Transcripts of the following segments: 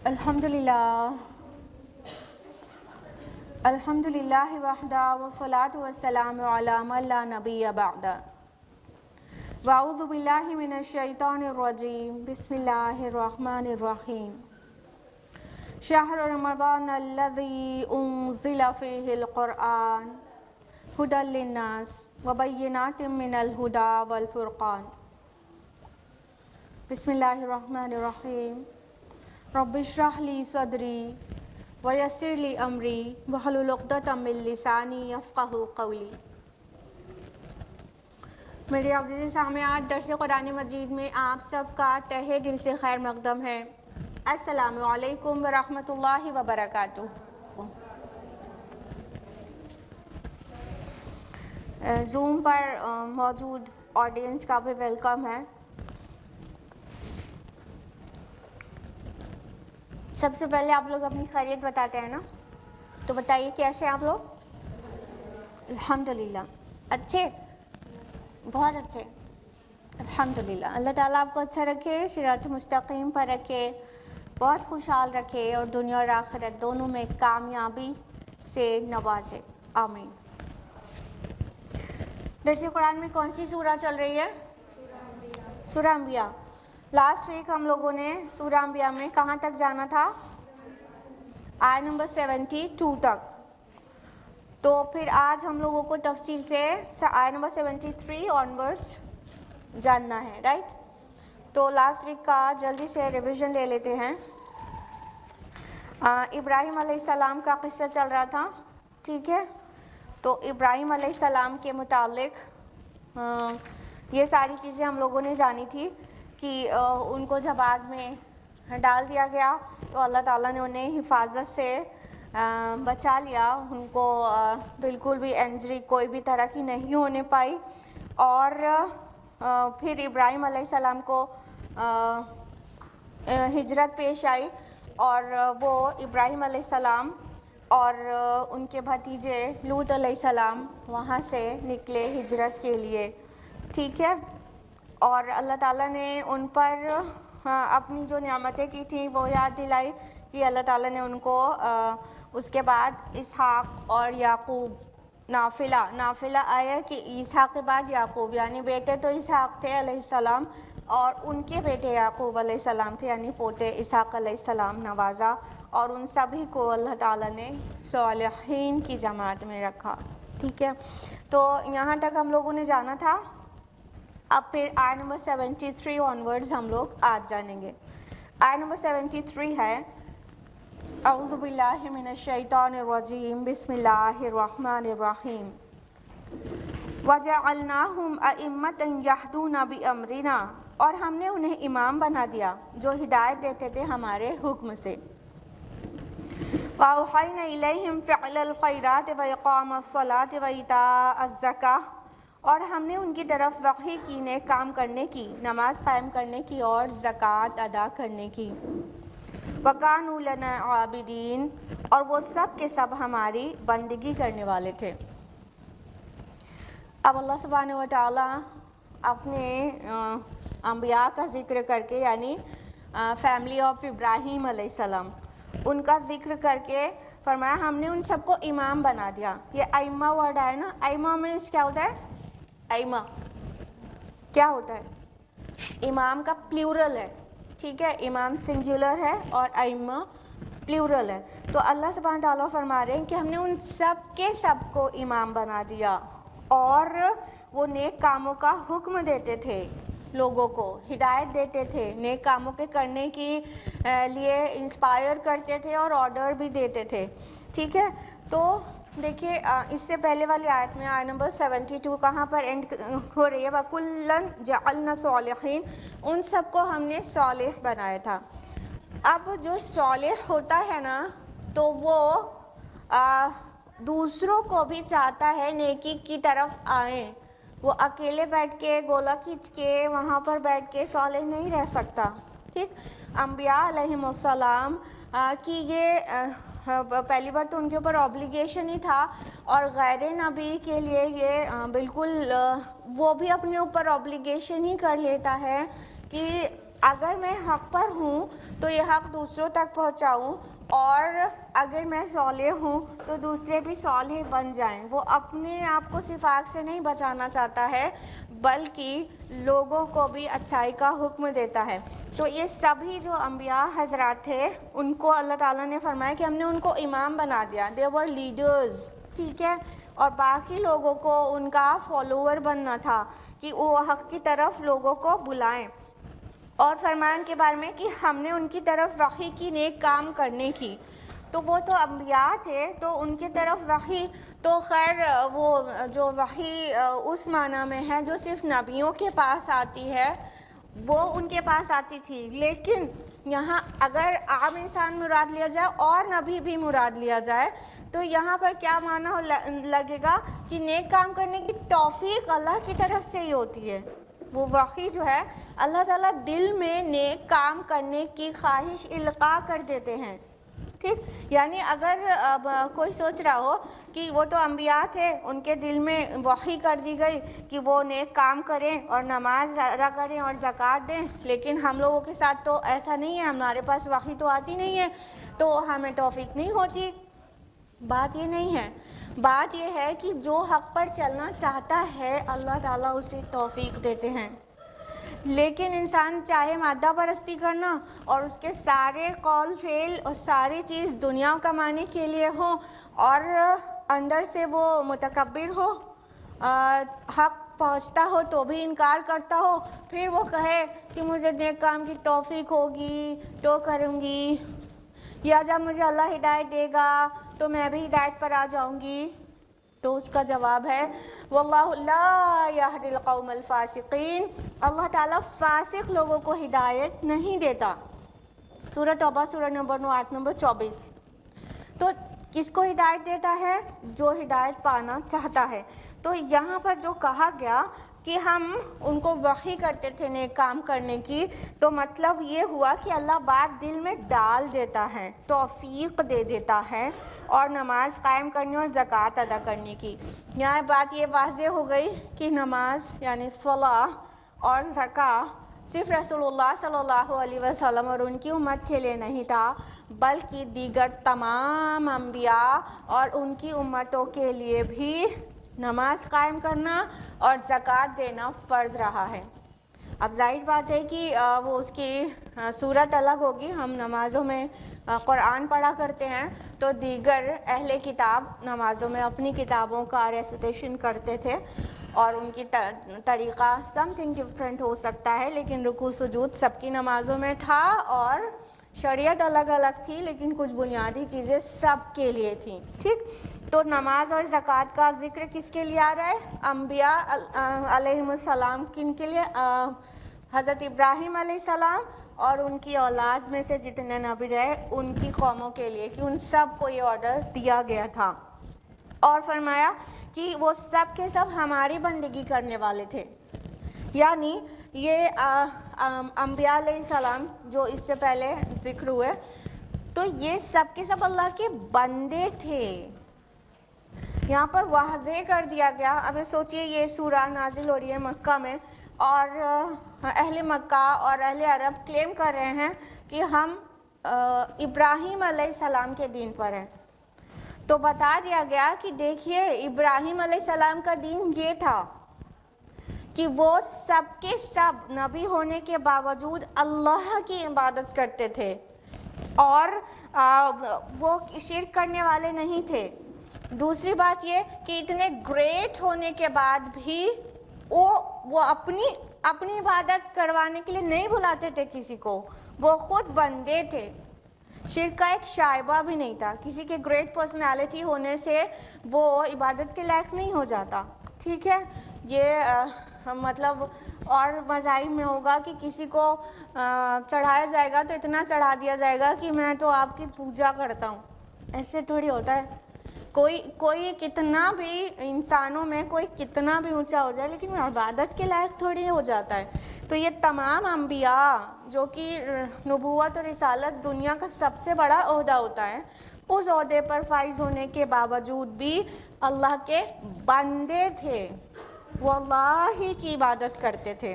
الحمدللہ وحدہ والصلاة والسلام علی من لا نبی بعدہ واعوذ باللہ من الشیطان الرجیم بسم اللہ الرحمن الرحیم شہر رمضان الذی انزل فیہ القرآن ھدی للناس وبینات من الھدی والفرقان بسم اللہ الرحمن الرحیم رب اشرح لی صدری ویسر لی امری واحلل عقدۃ من لسانی یفقہوا قولی۔ میرے عزیز سامعات، درس قرآن مجید میں آپ سب کا تہہ دل سے خیر مقدم ہے۔ السلام علیکم ورحمۃ اللہ وبرکاتہ۔ زوم پر موجود آڈینس کا بھی ویلکم ہے۔ سب سے پہلے آپ لوگ اپنی خیریت بتاتے ہیں نا، تو بتائیے کیسے ہیں آپ لوگ؟ الحمدللہ اچھے، بہت اچھے، الحمدللہ۔ اللہ تعالیٰ آپ کو اچھا رکھے، صراط مستقیم پر رکھے، بہت خوشحال رکھے اور دنیا اور آخرت دونوں میں کامیابی سے نوازے، آمین۔ درس قرآن میں کون سی سورہ چل رہی ہے؟ سورہ انبیاء۔ لاسٹ ویک ہم لوگوں نے سورہ انبیاء میں کہاں تک جانا تھا؟ آیت نمبر 72 تک۔ تو پھر آج ہم لوگوں کو تفصیل سے آیت نمبر 73 آنورڈز جاننا ہے، رائٹ؟ تو لاسٹ ویک کا جلدی سے ریویژن لے لیتے ہیں۔ ابراہیم علیہ السلام کا قصہ چل رہا تھا، ٹھیک ہے؟ تو ابراہیم علیہ السلام کے متعلق یہ ساری چیزیں ہم لوگوں نے جانی تھی کہ ان کو جب آگ میں ڈال دیا گیا تو اللہ تعالیٰ نے انہیں حفاظت سے بچا لیا، ان کو بالکل بھی انجری کوئی بھی طرح کی نہیں ہونے پائی، اور پھر ابراہیم علیہ السلام کو ہجرت پیش آئی اور وہ ابراہیم علیہ السلام اور ان کے بھتیجے لوط علیہ السلام وہاں سے نکلے ہجرت کے لیے، ٹھیک ہے؟ اور اللہ تعالیٰ نے ان پر اپنی جو نعمتیں کی تھیں وہ یاد دلائی کہ اللہ تعالیٰ نے ان کو اس کے بعد اسحاق اور یعقوب نافلہ آیا کہ اسحاق کے بعد یعقوب، یعنی بیٹے تو اسحاق تھے علیہ السلام اور ان کے بیٹے یعقوب علیہ السلام تھے، یعنی پوتے اسحاق علیہ السلام نوازا، اور ان سبھی کو اللہ تعالیٰ نے صالحین کی جماعت میں رکھا، ٹھیک ہے؟ تو یہاں تک ہم لوگوں نے جانا تھا۔ اب پھر آیت نمبر 73 آنورڈز ہم لوگ آج جانیں گے۔ آیت نمبر 73 ہے اعوذ باللہ من الشیطان الرجیم بسم اللہ الرحمن الرحیم وَجَعَلْنَاهُمْ أَئِمَّةً يَهْدُونَ بِأَمْرِنَا، اور ہم نے انہیں امام بنا دیا جو ہدایت دیتے تھے ہمارے حکم سے۔ وَأَوْحَيْنَا إِلَيْهِمْ فِعْلَ الْخَيْرَاتِ وَإِقَامَ الصَّلَاةِ وَإِيتَاءَ الزَّكَاةِ، اور ہم نے ان کی طرف وحی کی، نیک کام کرنے کی، نماز قائم کرنے کی اور زکوٰۃ ادا کرنے کی۔ وَكَانُوا لَنَا عَابِدِينَ، اور وہ سب کے سب ہماری بندگی کرنے والے تھے۔ اب اللہ سبحانہ و تعالیٰ اپنے انبیاء کا ذکر کر کے، یعنی فیملی آف ابراہیم علیہ السلام، ان کا ذکر کر کے فرمایا ہم نے ان سب کو امام بنا دیا۔ یہ ائمہ ورڈ آیا نا، ائمہ میں کیا ہوتا ہے؟ ائمہ کیا ہوتا ہے؟ امام کا پلیورل ہے، ٹھیک ہے؟ امام سنگولر ہے اور ائمہ پلیورل ہے۔ تو اللہ سبحانہ تعالیٰ فرما رہے ہیں کہ ہم نے ان سب کے سب کو امام بنا دیا، اور وہ نیک کاموں کا حکم دیتے تھے، لوگوں کو ہدایت دیتے تھے، نیک کاموں کے کرنے کی لیے انسپائر کرتے تھے اور آرڈر بھی دیتے تھے، ٹھیک ہے؟ تو دیکھیے اس سے پہلے والی آیت میں آیت نمبر 72 کہاں پر اینڈ ہو رہی ہے؟ وَكُلًّا جَعَلْنَا صَالِحِينَ، ان سب کو ہم نے صالح بنایا تھا۔ اب جو صالح ہوتا ہے نا تو وہ دوسروں کو بھی چاہتا ہے نیکی کی طرف آئیں، وہ اکیلے بیٹھ کے گولا کھینچ کے وہاں پر بیٹھ کے صالح نہیں رہ سکتا، ٹھیک؟ انبیاء علیہم السلام کی یہ پہلی بات تو ان کے اوپر اوبلیگیشن ہی تھا، اور غیر نبی کے لیے یہ بالکل وہ بھی اپنے اوپر اوبلیگیشن ہی کر لیتا ہے کہ اگر میں حق پر ہوں تو یہ حق دوسروں تک پہنچاؤں، اور اگر میں صالح ہوں تو دوسرے بھی صالح بن جائیں۔ وہ اپنے آپ کو صرف آگ سے نہیں بچانا چاہتا ہے بلکہ لوگوں کو بھی اچھائی کا حکم دیتا ہے۔ تو یہ سبھی جو انبیاء حضرات تھے ان کو اللہ تعالیٰ نے فرمایا کہ ہم نے ان کو امام بنا دیا، they were leaders، ٹھیک ہے، اور باقی لوگوں کو ان کا فالوور بننا تھا کہ وہ حق کی طرف لوگوں کو بلائیں۔ اور فرمایا ان کے بارے میں کہ ہم نے ان کی طرف وحی کی، نیک کام کرنے کی۔ تو وہ تو انبیاء تھے تو ان کی طرف وحی تو خیر وہ جو وحی اس معنی میں ہے جو صرف نبیوں کے پاس آتی ہے وہ ان کے پاس آتی تھی، لیکن یہاں اگر عام انسان مراد لیا جائے اور نبی بھی مراد لیا جائے تو یہاں پر کیا معنی لگے گا کہ نیک کام کرنے کی توفیق اللہ کی طرف سے ہی ہوتی ہے۔ وہ وحی جو ہے اللہ تعالیٰ دل میں نیک کام کرنے کی خواہش القاء کر دیتے ہیں، ٹھیک، یعنی اگر کوئی سوچ رہا ہو کہ وہ تو انبیاء تھے، ان کے دل میں وحی کر دی گئی کہ وہ نیک کام کریں اور نماز ادا کریں اور زکوٰۃ دیں، لیکن ہم لوگوں کے ساتھ تو ایسا نہیں ہے، ہمارے پاس وحی تو آتی نہیں ہے تو ہمیں توفیق نہیں ہوتی۔ بات یہ نہیں ہے، بات یہ ہے کہ جو حق پر چلنا چاہتا ہے اللہ تعالیٰ اسے توفیق دیتے ہیں، لیکن انسان چاہے مادہ پرستی کرنا اور اس کے سارے قول فعل اور ساری چیز دنیا کمانے کے لیے ہو اور اندر سے وہ متکبر ہو، حق پہنچتا ہو تو بھی انکار کرتا ہو، پھر وہ کہے کہ مجھے نیک کام کی توفیق ہوگی تو کروں گی، یا جب مجھے اللہ ہدایت دے گا تو میں بھی ہدایت پر آ جاؤں گی، تو اس کا جواب ہے واللہ لا یہدی القوم الفاسقین، اللہ تعالیٰ فاسق لوگوں کو ہدایت نہیں دیتا۔ سورہ توبہ سورہ نمبر 9 آیت نمبر 24۔ تو کس کو ہدایت دیتا ہے؟ جو ہدایت پانا چاہتا ہے۔ تو یہاں پر جو کہا گیا کہ ہم ان کو وحی کرتے تھے نیک کام کرنے کی، تو مطلب یہ ہوا کہ اللہ بات دل میں ڈال دیتا ہے، توفیق دے دیتا ہے، اور نماز قائم کرنے اور زکوٰۃ ادا کرنے کی۔ یہاں بات یہ واضح ہو گئی کہ نماز یعنی صلاح اور زکوٰۃ صرف رسول اللہ صلی اللہ علیہ وسلم اور ان کی امت کے لیے نہیں تھا بلکہ دیگر تمام انبیاء اور ان کی امتوں کے لیے بھی نماز قائم کرنا اور زکوٰۃ دینا فرض رہا ہے۔ اب ظاہر بات ہے کہ وہ اس کی صورت الگ ہوگی، ہم نمازوں میں قرآن پڑھا کرتے ہیں تو دیگر اہل کتاب نمازوں میں اپنی کتابوں کا ریسیٹیشن کرتے تھے اور ان کی طریقہ سم تھنگ ڈفرینٹ ہو سکتا ہے، لیکن رکوع سجود سب کی نمازوں میں تھا اور شریعت الگ الگ تھی لیکن کچھ بنیادی چیزیں سب کے لیے تھیں، ٹھیک۔ تو نماز اور زکوٰۃ کا ذکر کس کے لیے آ رہا ہے؟ انبیاء علیہم السلام، کن کے لیے؟ حضرت ابراہیم علیہ السلام اور ان کی اولاد میں سے جتنے نبی رہے ان کی قوموں کے لیے، کہ ان سب کو یہ آرڈر دیا گیا تھا، اور فرمایا کہ وہ سب کے سب ہماری بندگی کرنے والے تھے۔ یعنی یہ انبیاء علیہ السلام جو اس سے پہلے ذکر ہوئے تو یہ سب کے سب اللہ کے بندے تھے، یہاں پر واضح کر دیا گیا۔ اب سوچئے یہ سورہ نازل ہو رہی ہے مکہ میں اور اہل مکہ اور اہل عرب کلیم کر رہے ہیں کہ ہم ابراہیم علیہ السلام کے دین پر ہیں، تو بتا دیا گیا کہ دیکھیے ابراہیم علیہ السلام کا دین یہ تھا کہ وہ سب کے سب نبی ہونے کے باوجود اللہ کی عبادت کرتے تھے اور وہ شرک کرنے والے نہیں تھے۔ دوسری بات یہ کہ اتنے گریٹ ہونے کے بعد بھی وہ اپنی عبادت کروانے کے لیے نہیں بلاتے تھے کسی کو، وہ خود بندے تھے، شرک کا ایک شائبہ بھی نہیں تھا۔ کسی کے گریٹ پرسنالٹی ہونے سے وہ عبادت کے لائق نہیں ہو جاتا، ٹھیک ہے۔ یہ مطلب اور مذاہب میں ہوگا کہ کسی کو چڑھایا جائے گا تو اتنا چڑھا دیا جائے گا کہ میں تو آپ کی پوجا کرتا ہوں، ایسے تھوڑی ہوتا ہے۔ کوئی کتنا بھی انسانوں میں کوئی کتنا بھی اونچا ہو جائے لیکن عبادت کے لائق تھوڑی ہو جاتا ہے۔ تو یہ تمام انبیاء جو کہ نبوت اور رسالت دنیا کا سب سے بڑا عہدہ ہوتا ہے، اس عہدے پر فائز ہونے کے باوجود بھی اللہ کے بندے تھے، وہ اللہ ہی کی عبادت کرتے تھے۔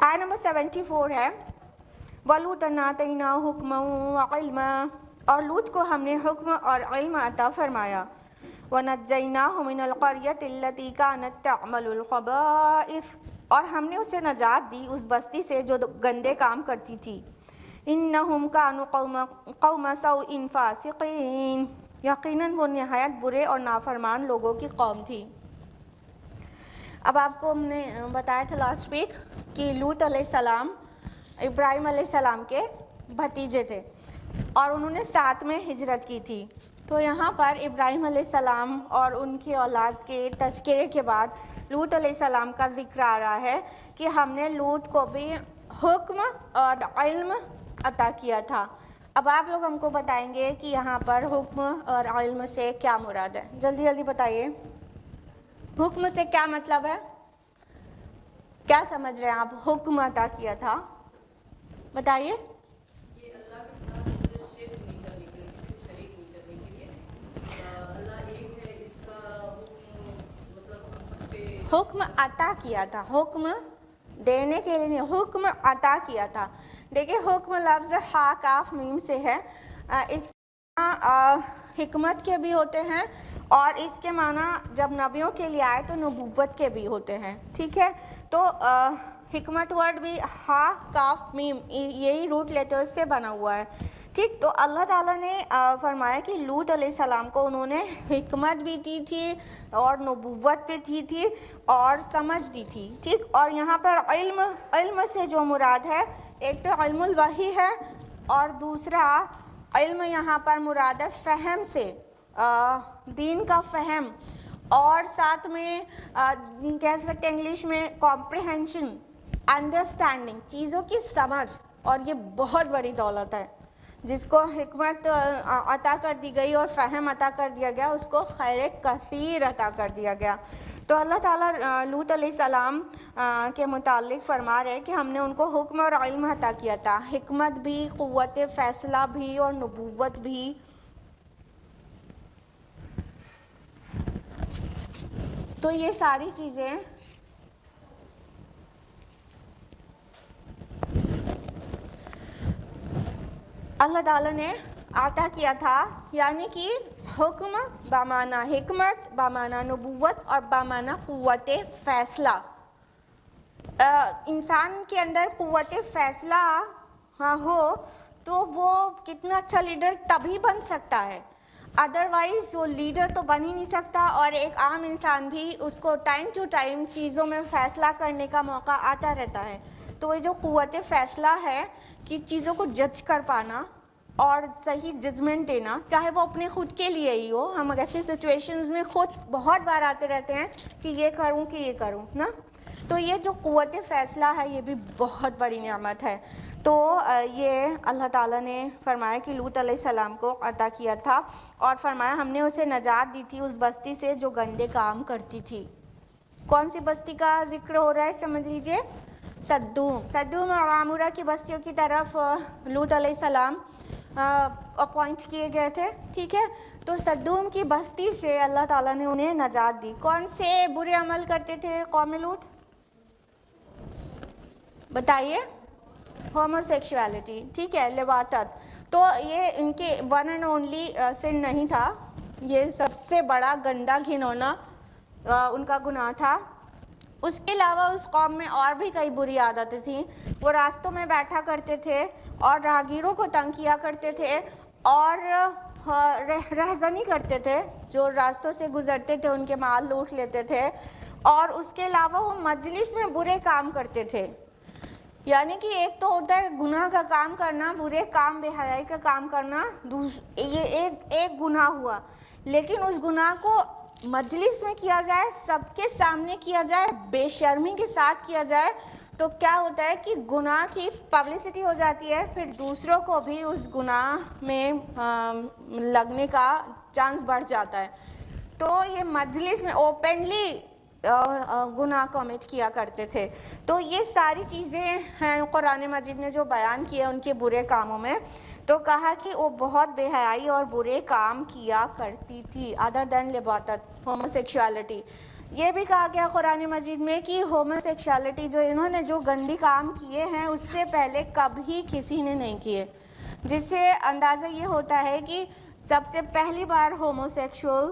آیت نمبر 74 ہے وَلُوطًا آتَيْنَاهُ حُکْمًا وَعِلْمًا، اور لوط کو ہم نے حکم اور علم عطا فرمایا. وَنَجَّيْنَاهُ مِنَ الْقَرْيَةِ الَّتِي كَانَتْ تَعْمَلُ الْخَبَائِثَ، اور ہم نے اسے نجات دی اس بستی سے جو گندے کام کرتی تھی. إِنَّهُمْ كَانُوا قَوْمَ سَوْءٍ فَاسِقِينَ، یقیناً وہ نہایت برے اور نافرمان لوگوں کی قوم تھی. اب آپ کو ہم نے بتایا تھا لاسٹ ویک کہ لوط علیہ السلام ابراہیم علیہ السلام کے بھتیجے تھے اور انہوں نے ساتھ میں ہجرت کی تھی. تو یہاں پر ابراہیم علیہ السلام اور ان کی اولاد کے تذکرے کے بعد لوط علیہ السلام کا ذکر آ رہا ہے کہ ہم نے لوط کو بھی حکم اور علم عطا کیا تھا. اب آپ لوگ ہم کو بتائیں گے کہ یہاں پر حکم اور علم سے کیا مراد ہے. جلدی جلدی بتائیے. حکم سے کیا مطلب ہے؟ کیا سمجھ رہے ہیں آپ؟ حکم عطا کیا تھا، بتائیے. یہ اللہ کے ساتھ شرک نہیں کرنے کے لیے، کسی کو شریک نہیں کرنے کے لیے. اللہ ایک ہے، اس کا حکم مطلب ہم سب پہ حکم عطا کیا تھا، حکم دینے کے لیے نہیں، حکم عطا کیا تھا. دیکھیں حکم لفظ ہا کاف میم سے ہے. اس حکمت کے بھی ہوتے ہیں اور اس کے معنی جب نبیوں کے لیے آئے تو نبوت کے بھی ہوتے ہیں. ٹھیک ہے، تو حکمت ورڈ بھی ہا کاف میم یہی روٹ لیٹرز سے بنا ہوا ہے. ٹھیک، تو اللہ تعالیٰ نے فرمایا کہ لوط علیہ السلام کو انہوں نے حکمت بھی دی تھی اور نبوت بھی دی تھی اور سمجھ دی تھی. ٹھیک، اور یہاں پر علم سے جو مراد ہے، ایک تو علم الوحی ہے اور دوسرا علم یہاں پر مراد ہے فہم سے، دین کا فہم، اور ساتھ میں کہہ سکتے ہیں انگلش میں کمپریہنشن، انڈرسٹینڈنگ، چیزوں کی سمجھ. اور یہ بہت بڑی دولت ہے. جس کو حکمت عطا کر دی گئی اور فہم عطا کر دیا گیا اس کو خیر کثیر عطا کر دیا گیا. تو اللہ تعالیٰ لوط علیہ السلام کے متعلق فرما رہے کہ ہم نے ان کو حکم اور علم عطا کیا تھا، حکمت بھی، قوت فیصلہ بھی اور نبوت بھی. تو یہ ساری چیزیں اللہ تعالیٰ نے عطا کیا تھا. یعنی کہ حکم بامانہ حکمت، بامانہ نبوت اور بامانہ قوت فیصلہ. انسان کے اندر قوت فیصلہ ہو تو وہ کتنا اچھا لیڈر تبھی بن سکتا ہے، ادروائز وہ لیڈر تو بن ہی نہیں سکتا. اور ایک عام انسان بھی اس کو ٹائم ٹو ٹائم چیزوں میں فیصلہ کرنے کا موقع آتا رہتا ہے. تو یہ جو قوت فیصلہ ہے کہ چیزوں کو جج کر پانا اور صحیح ججمنٹ دینا، چاہے وہ اپنے خود کے لیے ہی ہو. ہم ایسی سچویشنز میں خود بہت بار آتے رہتے ہیں کہ یہ کروں کہ یہ کروں نا. تو یہ جو قوت فیصلہ ہے یہ بھی بہت بڑی نعمت ہے. تو یہ اللہ تعالیٰ نے فرمایا کہ لوط علیہ السلام کو عطا کیا تھا اور فرمایا ہم نے اسے نجات دی تھی اس بستی سے جو گندے کام کرتی تھی. کون سی بستی کا ذکر ہو رہا ہے سمجھ لیجئے؟ صدوم اور عامورہ کی بستیوں کی طرف لوط علیہ السلام اپوائنٹ کیے گئے تھے. ٹھیک ہے، تو صدوم کی بستی سے اللہ تعالیٰ نے انہیں نجات دی. کون سے برے عمل کرتے تھے قوم لوط؟ بتائیے. ہوموسیکشوالٹی. ٹھیک ہے، لواطت. تو یہ ان کے ون اینڈ اونلی سن نہیں تھا، یہ سب سے بڑا گندا گھنونا ان کا گناہ تھا. اس کے علاوہ اس قوم میں اور بھی کئی بری عادتیں تھیں. وہ راستوں میں بیٹھا کرتے تھے اور راہگیروں کو تنگ کیا کرتے تھے اور رہزنی کرتے تھے، جو راستوں سے گزرتے تھے ان کے مال لوٹ لیتے تھے. اور اس کے علاوہ وہ مجلس میں برے کام کرتے تھے. یعنی کہ ایک تو ہوتا ہے گناہ کا کام کرنا، برے کام، بے حیائی کا کام کرنا، یہ ایک گناہ ہوا. لیکن اس گناہ کو مجلس میں کیا جائے، سب کے سامنے کیا جائے، بے شرمی کے ساتھ کیا جائے، تو کیا ہوتا ہے کہ گناہ کی پبلسٹی ہو جاتی ہے، پھر دوسروں کو بھی اس گناہ میں لگنے کا چانس بڑھ جاتا ہے. تو یہ مجلس میں اوپنلی گناہ کمٹ کیا کرتے تھے. تو یہ ساری چیزیں ہیں قرآن مجید نے جو بیان کیا ان کے برے کاموں میں. تو کہا کہ وہ بہت بے حیائی اور برے کام کیا کرتی تھی ادر دین لواطت، ہوموسیکشوالٹی. یہ بھی کہا گیا قرآن مجید میں کہ ہوموسیکشوالٹی جو انہوں نے جو گندی کام کیے ہیں اس سے پہلے کبھی کسی نے نہیں کیے، جس سے اندازہ یہ ہوتا ہے کہ سب سے پہلی بار ہوموسیکشول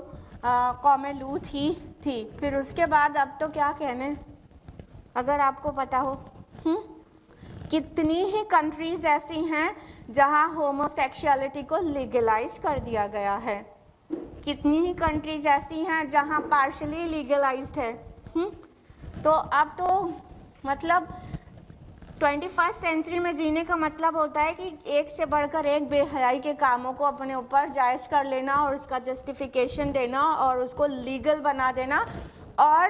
قوم لوط ہی تھی، پھر اس کے بعد اب تو کیا کہنے، اگر آپ کو پتا ہو کتنی ہی کنٹریز ایسی ہیں جہاں ہوموسیکشوالٹی کو لیگلائز کر دیا گیا ہے، کتنی ہی کنٹریز ایسی ہیں جہاں پارشلی لیگلائزڈ ہے۔ تو اب تو مطلب 21 سینچری میں جینے کا مطلب ہوتا ہے کہ ایک سے بڑھ کر ایک بے حیائی کے کاموں کو اپنے اوپر جائز کر لینا اور اس کا جسٹیفیکیشن دینا اور اس کو لیگل بنا دینا، اور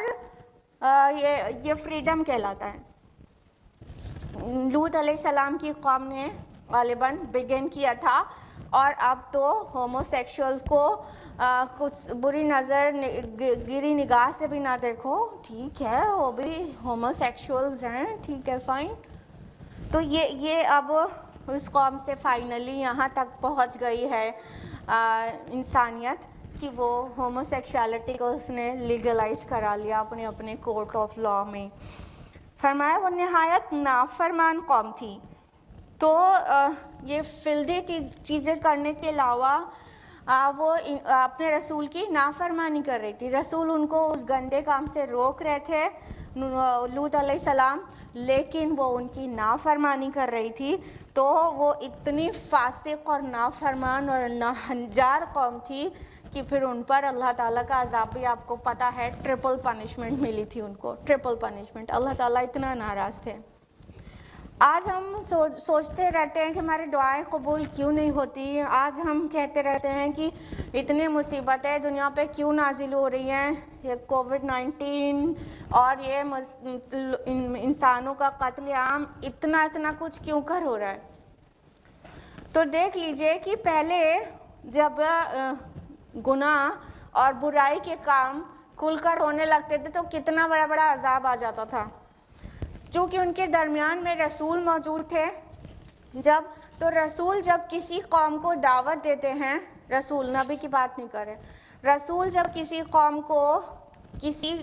یہ فریڈم کہلاتا ہے۔ لوط علیہ السلام کی قوم نے غالباً بگن کیا تھا، اور اب تو ہوموسیکشولز کو کچھ بری نظر گری نگاہ سے بھی نہ دیکھو، ٹھیک ہے وہ بھی ہوموسیکشولز ہیں، ٹھیک ہے فائن۔ تو یہ اب اس قوم سے فائنلی یہاں تک پہنچ گئی ہے انسانیت کہ وہ ہوموسیکشوالٹی کو اس نے لیگلائز کرا لیا اپنے اپنے کورٹ آف لا میں۔ فرمایا وہ نہایت نافرمان قوم تھی، تو یہ فلدی چیزیں کرنے کے علاوہ وہ اپنے رسول کی نافرمانی کر رہی تھی۔ رسول ان کو اس گندے کام سے روک رہے تھے لوط علیہ السلام، لیکن وہ ان کی نافرمانی کر رہی تھی، تو وہ اتنی فاسق اور نافرمان اور ناہنجار قوم تھی کہ پھر ان پر اللہ تعالیٰ کا عذاب بھی آپ کو پتہ ہے، ٹرپل پنشمنٹ ملی تھی ان کو، ٹرپل پنشمنٹ۔ اللہ تعالیٰ اتنا ناراض تھے۔ آج ہم سوچتے رہتے ہیں کہ ہماری دعائیں قبول کیوں نہیں ہوتی، آج ہم کہتے رہتے ہیں کہ اتنی مصیبتیں دنیا پہ کیوں نازل ہو رہی ہیں، یہ کووڈ-19 اور یہ انسانوں کا قتل عام اتنا کچھ کیوں کر ہو رہا ہے۔ تو دیکھ لیجئے کہ پہلے جب گناہ اور برائی کے کام کھل کر ہونے لگتے تھے تو کتنا بڑا عذاب آ جاتا تھا، چونکہ ان کے درمیان میں رسول موجود تھے۔ تو رسول جب کسی قوم کو دعوت دیتے ہیں، رسول نبی کی بات نہیں کر رہے، رسول جب کسی قوم کو کسی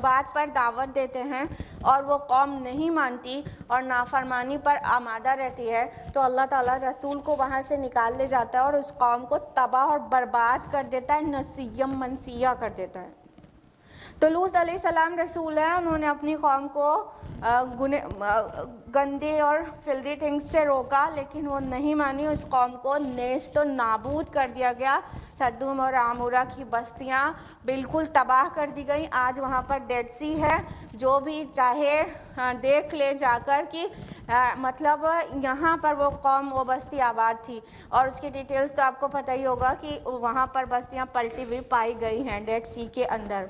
بات پر دعوت دیتے ہیں اور وہ قوم نہیں مانتی اور نافرمانی پر آمادہ رہتی ہے، تو اللہ تعالیٰ رسول کو وہاں سے نکال لے جاتا ہے اور اس قوم کو تباہ اور برباد کر دیتا ہے، نسیم منسیہ کر دیتا ہے۔ تو لوط علیہ السلام رسول ہے، انہوں نے اپنی قوم کو گندے اور فلدی تھنگس سے روکا، لیکن وہ نہیں مانی، اس قوم کو نیست و نابود کر دیا گیا۔ سدوم اور عمورہ کی بستیاں بالکل تباہ کر دی گئیں، آج وہاں پر ڈیڈ سی ہے، جو بھی چاہے دیکھ لے جا کر کہ مطلب یہاں پر وہ قوم وہ بستی آباد تھی، اور اس کی ڈیٹیلز تو آپ کو پتہ ہی ہوگا کہ وہاں پر بستیاں پلٹی ہوئی پائی گئی ہیں ڈیڈ سی کے اندر،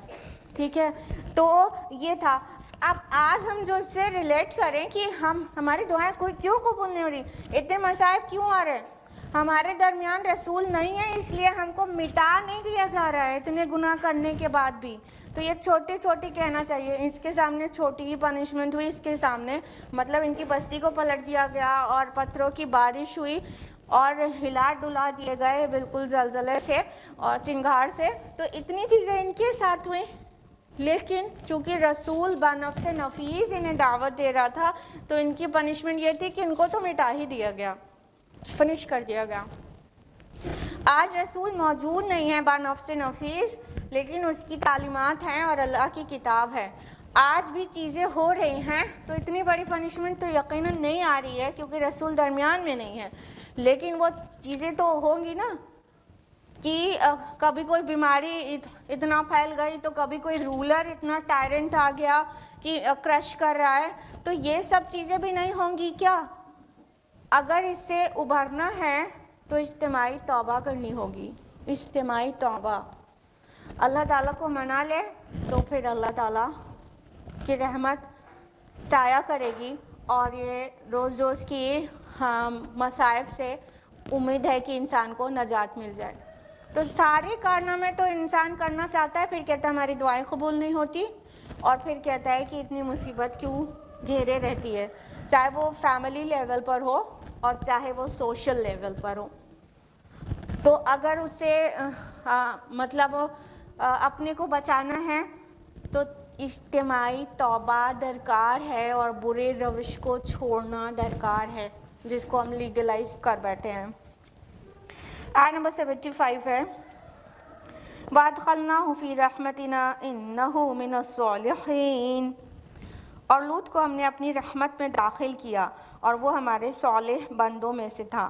ٹھیک ہے۔ تو یہ تھا۔ اب آج ہم جو اس سے ریلیٹ کریں کہ ہماری دعائیں کوئی کیوں قبول نہیں ہو رہی، اتنے مصائب کیوں آ رہے ہیں، ہمارے درمیان رسول نہیں ہے اس لیے ہم کو مٹا نہیں دیا جا رہا ہے اتنے گناہ کرنے کے بعد بھی۔ تو یہ چھوٹی کہنا چاہیے، اس کے سامنے چھوٹی ہی پنشمنٹ ہوئی، اس کے سامنے مطلب ان کی بستی کو پلٹ دیا گیا اور پتھروں کی بارش ہوئی اور ہلا ڈلا دیے گئے بالکل زلزلے سے اور چنگھاڑ سے، تو اتنی چیزیں ان کے ساتھ ہوئی، لیکن چونکہ رسول بنفس نفیس انہیں دعوت دے رہا تھا تو ان کی پنشمنٹ یہ تھی کہ ان کو تو مٹا ہی دیا گیا، فنش کر دیا گیا۔ آج رسول موجود نہیں ہے بنفس نفیس، لیکن اس کی تعلیمات ہیں اور اللہ کی کتاب ہے۔ آج بھی چیزیں ہو رہی ہیں تو اتنی بڑی پنشمنٹ تو یقیناً نہیں آ رہی ہے کیونکہ رسول درمیان میں نہیں ہے، لیکن وہ چیزیں تو ہوں گی نا کہ کبھی کوئی بیماری اتنا پھیل گئی تو کبھی کوئی رولر اتنا ٹائرنٹ آ گیا کہ کرش کر رہا ہے، تو یہ سب چیزیں بھی نہیں ہوں گی کیا؟ اگر اس سے ابھرنا ہے تو اجتماعی توبہ کرنی ہوگی، اجتماعی توبہ۔ اللہ تعالیٰ کو منا لے تو پھر اللہ تعالیٰ کی رحمت سایہ کرے گی، اور یہ روز کی مصائب سے امید ہے کہ انسان کو نجات مل جائے۔ تو سارے کارنامے تو انسان کرنا چاہتا ہے، پھر کہتا ہے ہماری دعائیں قبول نہیں ہوتی، اور پھر کہتا ہے کہ اتنی مصیبت کیوں گھیرے رہتی ہے، چاہے وہ فیملی لیول پر ہو اور چاہے وہ سوشل لیول پر ہو۔ تو اگر اسے مطلب اپنے کو بچانا ہے تو اجتماعی توبہ درکار ہے اور برے روش کو چھوڑنا درکار ہے، جس کو ہم لیگلائز کر بیٹھے ہیں۔ آیت نمبر 75 ہے وَأَدْخَلْنَاهُ فِي رَحْمَتِنَا إِنَّهُ مِنَ الصَّالِحِينَ، اور لوط کو ہم نے اپنی رحمت میں داخل کیا اور وہ ہمارے صالح بندوں میں سے تھا۔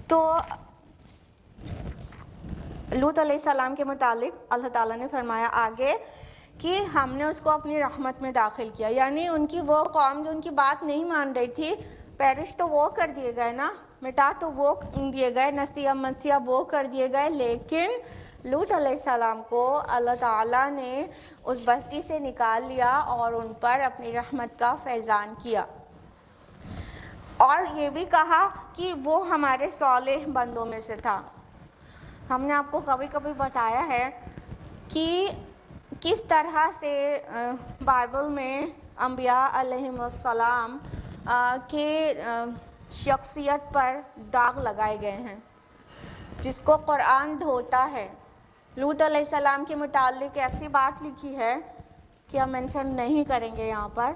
تو لوط علیہ السلام کے متعلق اللہ تعالیٰ نے فرمایا آگے کہ ہم نے اس کو اپنی رحمت میں داخل کیا، یعنی ان کی وہ قوم جو ان کی بات نہیں مان رہی تھی، پیرش تو وہ کر دیے گئے نا، مٹا تو وہ دیے گئے، نسیہ منسیہ وہ کر دیے گئے، لیکن لوط علیہ السلام کو اللہ تعالیٰ نے اس بستی سے نکال لیا اور ان پر اپنی رحمت کا فیضان کیا، اور یہ بھی کہا کہ وہ ہمارے صالح بندوں میں سے تھا۔ ہم نے آپ کو کبھی کبھی بتایا ہے کہ کس طرح سے بائبل میں انبیاء علیہم السلام کے شخصیت پر داغ لگائے گئے ہیں، جس کو قرآن دھوتا ہے۔ لوط علیہ السلام کے متعلق ایسی بات لکھی ہے کہ ہم مینشن نہیں کریں گے یہاں پر۔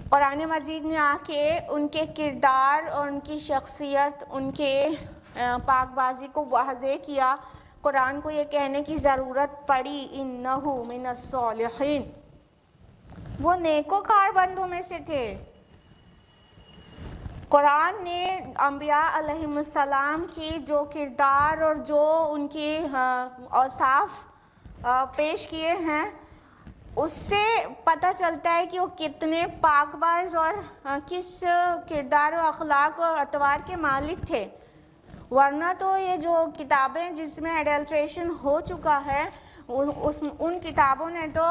قرآن مجید نے آ کے ان کے کردار اور ان کی شخصیت، ان کے پاک بازی کو واضح کیا۔ قرآن کو یہ کہنے کی ضرورت پڑی انہو من الصالحین، وہ نیکوکار بندوں میں سے تھے۔ قرآن نے انبیاء علیہم السلام کی جو کردار اور جو ان کی اوصاف پیش کیے ہیں، اس سے پتہ چلتا ہے کہ وہ کتنے پاک باز اور کس کردار و اخلاق اور اطوار کے مالک تھے، ورنہ تو یہ جو کتابیں جس میں ایڈلٹریشن ہو چکا ہے، ان کتابوں نے تو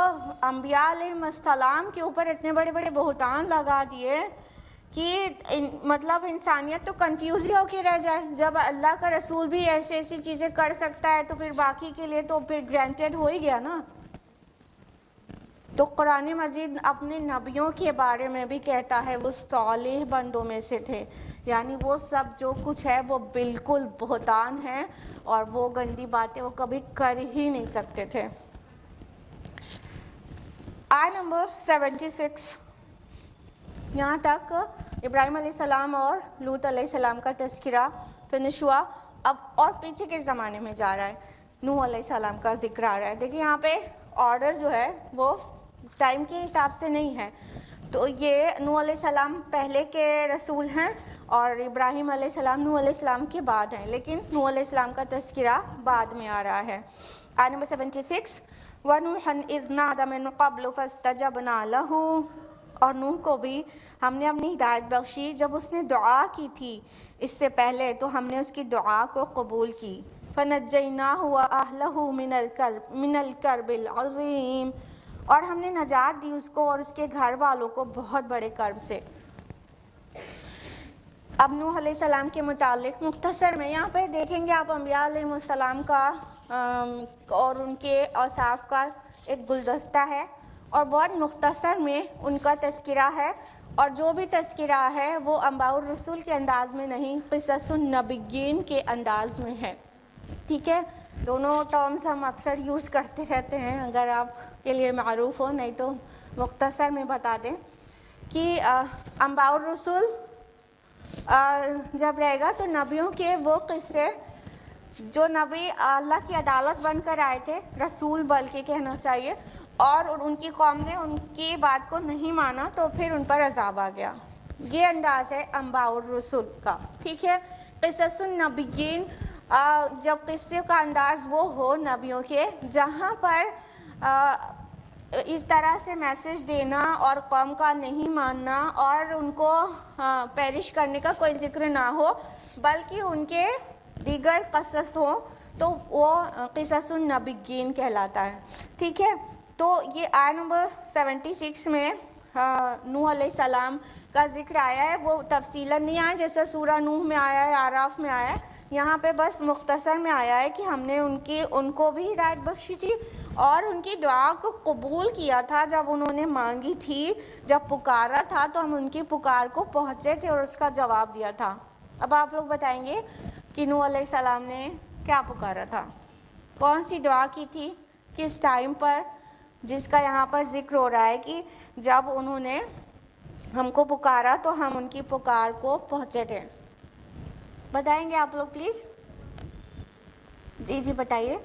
انبیاء علیہ السلام کے اوپر اتنے بڑے بڑے بہتان لگا دیے کہ مطلب انسانیت تو کنفیوز ہی ہو کے رہ جائے۔ جب اللہ کا رسول بھی ایسی چیزیں کر سکتا ہے تو پھر باقی کے لیے تو پھر گرانٹیڈ ہو ہی گیا نا۔ تو قرآن مجید اپنے نبیوں کے بارے میں بھی کہتا ہے وہ صالح بندوں میں سے تھے، یعنی وہ سب جو کچھ ہے وہ بالکل بہتان ہے اور وہ گندی باتیں وہ کبھی کر ہی نہیں سکتے تھے۔ آیت نمبر 76، یہاں تک ابراہیم علیہ السلام اور لوط علیہ السلام کا تذکرہ فنش ہوا۔ اب اور پیچھے کے زمانے میں جا رہا ہے، نوح علیہ السلام کا ذکر آ رہا ہے۔ دیکھیں یہاں پہ آرڈر جو ہے وہ ٹائم کے حساب سے نہیں ہے، تو یہ نوح علیہ السلام پہلے کے رسول ہیں اور ابراہیم علیہ السلام نوح علیہ السلام کے بعد ہیں، لیکن نوح علیہ السلام کا تذکرہ بعد میں آ رہا ہے۔ آیت نمبر 76 وَنُوحًا إِذْ نَادَى مِن قَبْلُ فَاسْتَجَبْنَا لَهُ، اور نوح کو بھی ہم نے اپنی ہدایت بخشی جب اس نے دعا کی تھی اس سے پہلے، تو ہم نے اس کی دعا کو قبول کی۔ فَنَجَّيْنَاهُ وَأَهْلَهُ مِنَ الْكَرْبِ الْعَظِيمِ، اور ہم نے نجات دی اس کو اور اس کے گھر والوں کو بہت بڑے کرب سے۔ اب نوح علیہ السلام کے متعلق مختصر میں یہاں پہ دیکھیں گے آپ انبیاء علیہ السلام کا اور ان کے اوصاف کا ایک گلدستہ ہے، اور بہت مختصر میں ان کا تذکرہ ہے، اور جو بھی تذکرہ ہے وہ انباء الرسول کے انداز میں نہیں، قصص النبیین کے انداز میں ہے۔ ٹھیک ہے، دونوں ٹرمز ہم اکثر یوز کرتے رہتے ہیں، اگر آپ کے لیے معروف ہو، نہیں تو مختصر میں بتا دیں کہ انباء الرسول جب رہے گا تو نبیوں کے وہ قصے جو نبی اللہ کی عدالت بن کر آئے تھے، رسول بلکہ کہنا چاہیے، اور ان کی قوم نے ان کی بات کو نہیں مانا تو پھر ان پر عذاب آ گیا، یہ انداز ہے انباء الرسول کا۔ ٹھیک ہے، قصص النبیین جب قصے کا انداز وہ ہو نبیوں کے جہاں پر اس طرح سے میسج دینا اور قوم کا نہیں ماننا اور ان کو پیرش کرنے کا کوئی ذکر نہ ہو، بلکہ ان کے دیگر قصص ہوں، تو وہ قصص النبیین کہلاتا ہے۔ ٹھیک ہے، تو یہ آیت نمبر 76 میں نوح علیہ السلام کا ذکر آیا ہے، وہ تفصیلاً نہیں آیا جیسا سورہ نوح میں آیا ہے، اعراف میں آیا ہے، یہاں پہ بس مختصر میں آیا ہے کہ ہم نے ان کو بھی ہدایت بخشی تھی اور ان کی دعا کو قبول کیا تھا جب انہوں نے مانگی تھی، جب پکارا تھا تو ہم ان کی پکار کو پہنچے تھے اور اس کا جواب دیا تھا۔ اب آپ لوگ بتائیں گے کہ نوح علیہ السلام نے کیا پکارا تھا، کون سی دعا کی تھی؟ کس ٹائم پر، جس کا یہاں پر ذکر ہو رہا ہے کہ جب انہوں نے ہم کو پکارا تو ہم ان کی پکار کو پہنچے تھے. بتائیں گے آپ لوگ پلیز؟ جی بتائیے.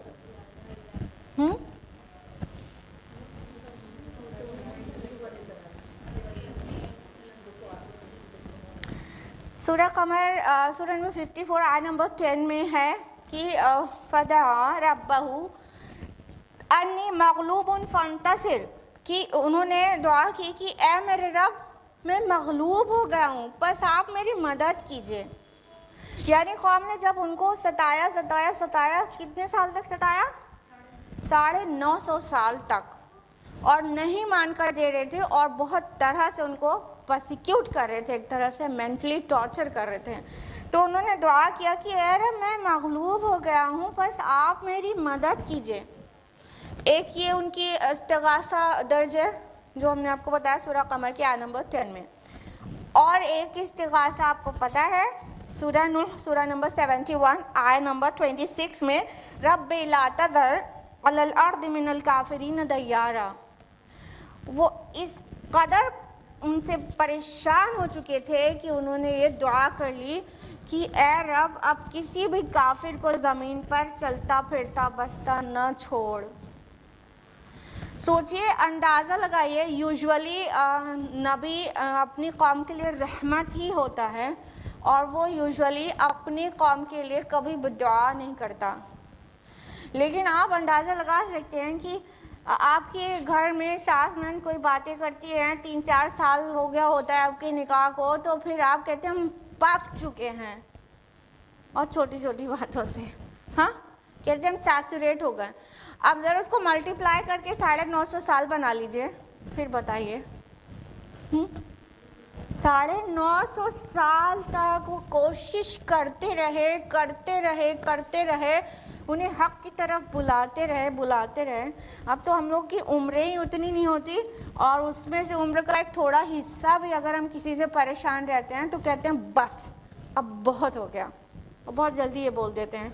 سورہ قمر سورہ نمبر 54 آیت نمبر 10 میں ہے کہ فدعا ربہ انی مغلوب فانتصر، کہ انہوں نے دعا کی کہ اے میرے رب میں مغلوب ہو گیا ہوں، بس آپ میری مدد کیجئے. یعنی قوم نے جب ان کو ستایا کتنے سال تک ستایا؟ 950 سال تک، اور نہیں مان کر دے رہے تھے اور بہت طرح سے ان کو پرسیکیوٹ کر رہے تھے، ایک طرح سے مینٹلی ٹارچر کر رہے تھے. تو انہوں نے دعا کیا کہ اے رب میں مغلوب ہو گیا ہوں، بس آپ میری مدد کیجئے. ایک یہ ان کی استغاثہ درج ہے جو ہم نے آپ کو بتایا سورہ قمر کی آیت نمبر 10 میں. اور ایک استغاثہ آپ کو پتہ ہے سورہ نوح سورہ نمبر 71 آیت نمبر 26 میں، رب لا تذر علی الارض من الکافرین دیارا. وہ اس قدر ان سے پریشان ہو چکے تھے کہ انہوں نے یہ دعا کر لی کہ اے رب اب کسی بھی کافر کو زمین پر چلتا پھرتا بستا نہ چھوڑ. سوچئے، اندازہ لگائیے، یوزولی نبی اپنی قوم کے لیے رحمت ہی ہوتا ہے، اور وہ یوزولی اپنی قوم کے لیے کبھی دعا نہیں کرتا. لیکن آپ اندازہ لگا سکتے ہیں کہ آپ کے گھر میں ساس نند کوئی باتیں کرتی ہیں، 3-4 سال ہو گیا ہوتا ہے آپ کے نکاح کو، تو پھر آپ کہتے ہیں ہم پک چکے ہیں، اور چھوٹی چھوٹی باتوں سے کہتے ہیں ہم سیچوریٹ ہو گئے. اب ذرا اس کو ملٹیپلائی کر کے 950 سال بنا لیجئے، پھر بتائیے 950 سال تک وہ کوشش کرتے رہے، انہیں حق کی طرف بلاتے رہے. اب تو ہم لوگ کی عمریں ہی اتنی نہیں ہوتی، اور اس میں سے عمر کا ایک تھوڑا حصہ بھی اگر ہم کسی سے پریشان رہتے ہیں تو کہتے ہیں بس اب بہت ہو گیا، بہت جلدی یہ بول دیتے ہیں.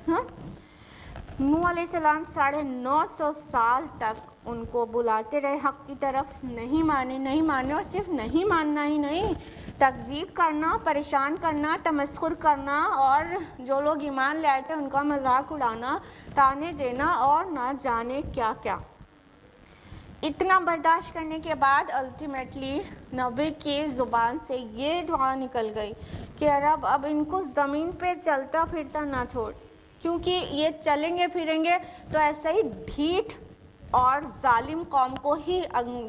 نوح علیہ السلام 950 سال تک ان کو بلاتے رہے حق کی طرف، نہیں مانے، اور صرف نہیں ماننا ہی نہیں، تکذیب کرنا، پریشان کرنا، تمسخر کرنا، اور جو لوگ ایمان لے آئے تھے ان کا مذاق اڑانا، تانے دینا، اور نہ جانے کیا کیا. اتنا برداشت کرنے کے بعد الٹیمیٹلی نبی کی زبان سے یہ دعا نکل گئی کہ رب اب ان کو زمین پہ چلتا پھرتا نہ چھوڑ، کیونکہ یہ چلیں گے پھریں گے تو ایسا ہی ڈھیٹ اور ظالم قوم کو ہی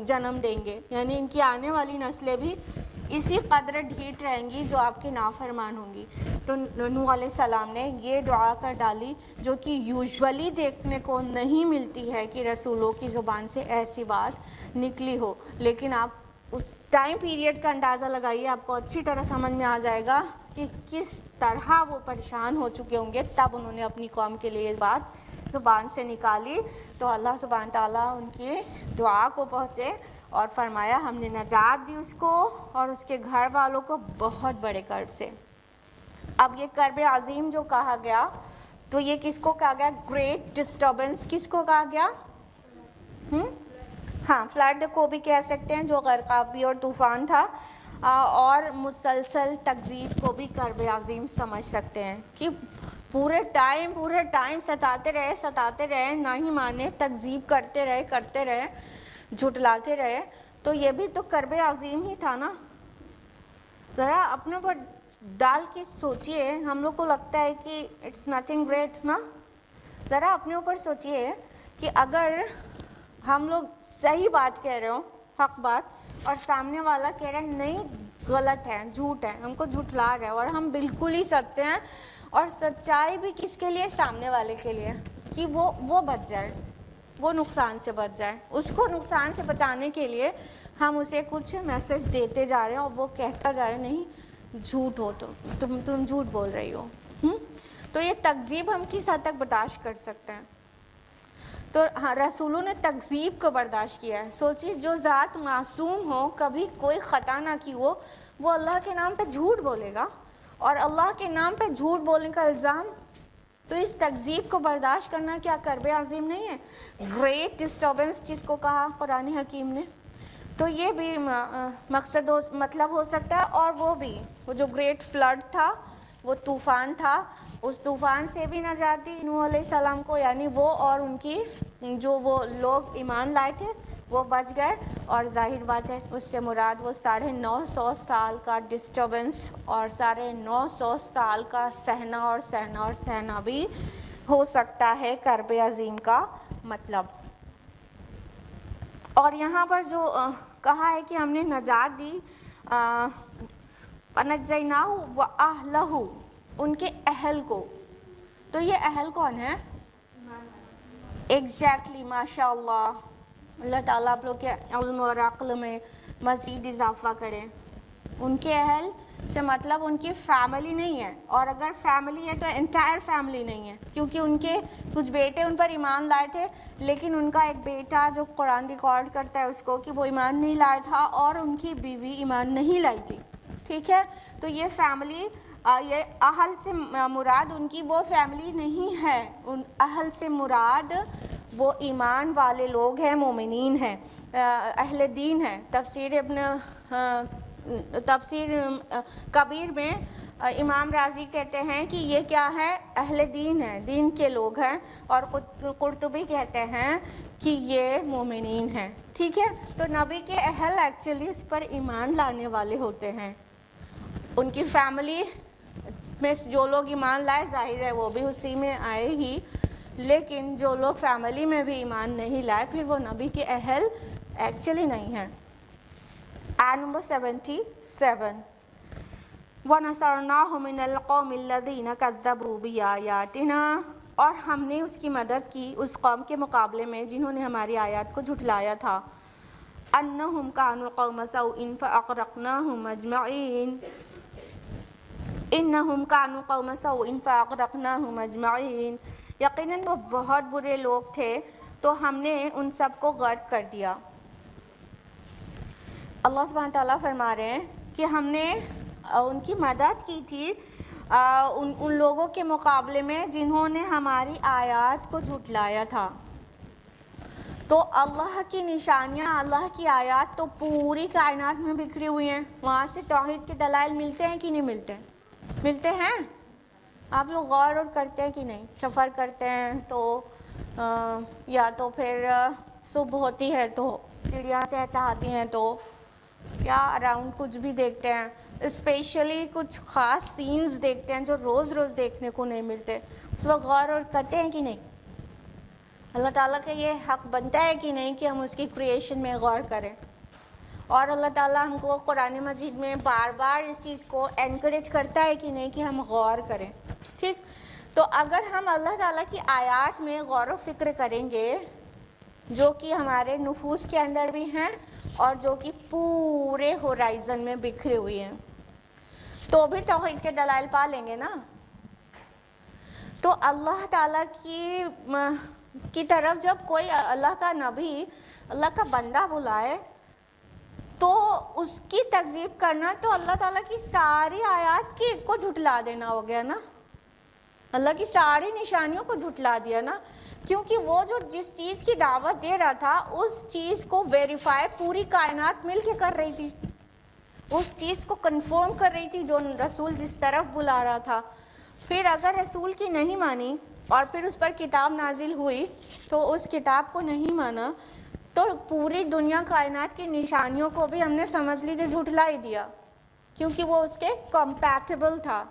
جنم دیں گے. یعنی ان کی آنے والی نسلیں بھی اسی قدر ڈھیٹ رہیں گی جو آپ کے نافرمان ہوں گی. تو نوح علیہ السلام نے یہ دعا کر ڈالی جو کہ یوزولی دیکھنے کو نہیں ملتی ہے کہ رسولوں کی زبان سے ایسی بات نکلی ہو. لیکن آپ اس ٹائم پیریڈ کا اندازہ لگائیے، آپ کو اچھی طرح سمجھ میں آ جائے گا کہ کس طرح وہ پریشان ہو چکے ہوں گے. تب انہوں نے اپنی قوم کے لیے یہ بات زبان سے نکالی تو اللہ سبحانہ تعالیٰ ان کی دعا کو پہنچے اور فرمایا ہم نے نجات دی اس کو اور اس کے گھر والوں کو بہت بڑے کرب سے. اب یہ کرب عظیم جو کہا گیا تو یہ کس کو کہا گیا؟ Great disturbance. کس کو کہا گیا؟ فلڈ کو بھی کہہ سکتے ہیں جو غرقابی اور طوفان تھا، اور مسلسل تکذیب کو بھی کرب عظیم سمجھ سکتے ہیں کہ پورے ٹائم ستاتے رہے، نہ ہی مانے، تکذیب کرتے رہے، جھٹلاتے رہے. تو یہ بھی تو کرب عظیم ہی تھا نا. ذرا اپنے پر ڈال کے سوچئے، ہم لوگ کو لگتا ہے کہ اٹس نتھنگ گریٹ نا. ذرا اپنے اوپر سوچئے کہ اگر ہم لوگ صحیح بات کہہ رہے ہوں، حق بات، اور سامنے والا کہہ رہا ہے نہیں غلط ہے، جھوٹ ہے، ہم کو جھٹلا رہا ہے، اور ہم بالکل ہی سچے ہیں، اور سچائی بھی کس کے لیے؟ سامنے والے کے لیے، کہ وہ بچ جائے، وہ نقصان سے بچ جائے. اس کو نقصان سے بچانے کے لیے ہم اسے کچھ میسج دیتے جا رہے ہیں اور وہ کہتا جا رہا ہے نہیں جھوٹ ہو، تم جھوٹ بول رہی ہو. تو یہ تکذیب ہم کس حد تک برداشت کر سکتے ہیں؟ تو رسولوں نے تکذیب کو برداشت کیا ہے. سوچیے جو ذات معصوم ہو، کبھی کوئی خطا نہ کی ہو، وہ اللہ کے نام پہ جھوٹ بولے گا، اور اللہ کے نام پہ جھوٹ بولنے کا الزام تو اس تکذیب کو برداشت کرنا کیا کرب عظیم نہیں ہے؟ گریٹ ڈسٹربنس جس کو کہا قرآن حکیم نے، تو یہ بھی مقصد مطلب ہو سکتا ہے۔ اور وہ جو گریٹ فلڈ تھا، وہ طوفان تھا، اس طوفان سے بھی نجات دی نوح علیہ السلام کو، یعنی وہ اور ان کی جو وہ لوگ ایمان لائے تھے وہ بچ گئے۔ اور ظاہر بات ہے اس سے مراد وہ 950 سال کا ڈسٹربنس اور 950 سال کا سہنا بھی ہو سکتا ہے کرب عظیم کا مطلب۔ اور یہاں پر جو کہا ہے کہ ہم نے نجات دی، فَنَجَّيْنَاهُ وَأَهْلَهُ، ان کے اہل کو، تو یہ اہل کون ہے؟ ایگزیکٹلی، ماشاء اللہ، اللہ تعالیٰ آپ لوگ کے علم اور عقل میں مزید اضافہ کریں۔ ان کے اہل سے مطلب ان کی فیملی نہیں ہے، اور اگر فیملی ہے تو انٹائر فیملی نہیں ہے، کیونکہ ان کے کچھ بیٹے ان پر ایمان لائے تھے، لیکن ان کا ایک بیٹا جو قرآن ریکارڈ کرتا ہے اس کو کہ وہ ایمان نہیں لایا تھا، اور ان کی بیوی ایمان نہیں لائی تھی، ٹھیک ہے؟ تو یہ فیملی، یہ اہل سے مراد ان کی وہ فیملی نہیں ہے، ان اہل سے مراد وہ ایمان والے لوگ ہیں، مومنین ہیں، اہل دین ہیں۔ تفسیر کبیر میں امام راضی کہتے ہیں کہ یہ کیا ہے؟ اہل دین ہے، دین کے لوگ ہیں، اور قرطبی کہتے ہیں کہ یہ مومنین ہیں، ٹھیک ہے؟ تو نبی کے اہل ایکچولی اس پر ایمان لانے والے ہوتے ہیں، ان کی فیملی میں جو لوگ ایمان لائے ظاہر ہے وہ بھی اسی میں آئے ہی، لیکن جو لوگ فیملی میں بھی ایمان نہیں لائے پھر وہ نبی کے اہل ایکچولی نہیں ہیں۔ آیت نمبر 77، وَنَصَرْنَاهُ مِنَ الْقَوْمِ الَّذِينَ كَذَّبُوا بِآيَاتِنَا، اور ہم نے اس کی مدد کی اس قوم کے مقابلے میں جنہوں نے ہماری آیات کو جھٹلایا تھا۔ أَنَّهُمْ كَانُوا قَوْمَ سَوْءٍ فَأَغْرَقْنَاهُمْ أَجْمَعِينَ، إِنَّهُمْ كَانُوا قَوْمَ سَوْءٍ فَأَغْرَقْنَاهُمْ أَجْمَعِينَ، یقیناً وہ بہت برے لوگ تھے تو ہم نے ان سب کو غرق کر دیا۔ اللہ سبحانہ تعالیٰ فرما رہے ہیں کہ ہم نے ان کی مدد کی تھی ان لوگوں کے مقابلے میں جنہوں نے ہماری آیات کو جھٹلایا تھا۔ تو اللہ کی نشانیاں، اللہ کی آیات تو پوری کائنات میں بکھری ہوئی ہیں، وہاں سے توحید کے دلائل ملتے ہیں کہ نہیں ملتے؟ ملتے ہیں؟ آپ لوگ غور اور کرتے ہیں کہ نہیں؟ سفر کرتے ہیں تو یا تو پھر صبح ہوتی ہے تو چڑیاں چہچہاتی ہیں تو یا اراؤنڈ کچھ بھی دیکھتے ہیں، اسپیشلی کچھ خاص سینز دیکھتے ہیں جو روز روز دیکھنے کو نہیں ملتے، اس وقت غور اور کرتے ہیں کہ نہیں؟ اللہ تعالیٰ کا یہ حق بنتا ہے کہ نہیں کہ ہم اس کی کریشن میں غور کریں؟ اور اللہ تعالیٰ ہم کو قرآن مجید میں بار بار اس چیز کو انکریج کرتا ہے کہ نہیں کہ ہم غور کریں، ٹھیک؟ تو اگر ہم اللہ تعالیٰ کی آیات میں غور و فکر کریں گے جو کہ ہمارے نفوس کے اندر بھی ہیں اور جو کہ پورے ہورائزن میں بکھری ہوئی ہیں، تو بھی توحید کے دلائل پا لیں گے نا۔ تو اللہ تعالیٰ کی طرف جب کوئی اللہ کا نبی، اللہ کا بندہ بلائے تو اس کی تکذیب کرنا تو اللہ تعالیٰ کی ساری آیات کی کو جھٹلا دینا ہو گیا نا، اللہ کی ساری نشانیوں کو جھٹلا دیا نا، کیونکہ وہ جو جس چیز کی دعوت دے رہا تھا اس چیز کو ویریفائی پوری کائنات مل کے کر رہی تھی، اس چیز کو کنفرم کر رہی تھی جو رسول جس طرف بلا رہا تھا۔ پھر اگر رسول کی نہیں مانی اور پھر اس پر کتاب نازل ہوئی تو اس کتاب کو نہیں مانا تو پوری دنیا کائنات کی نشانیوں کو بھی ہم نے سمجھ لیجیے جھٹلا ہی دیا، کیونکہ وہ اس کے کمپیٹیبل تھا۔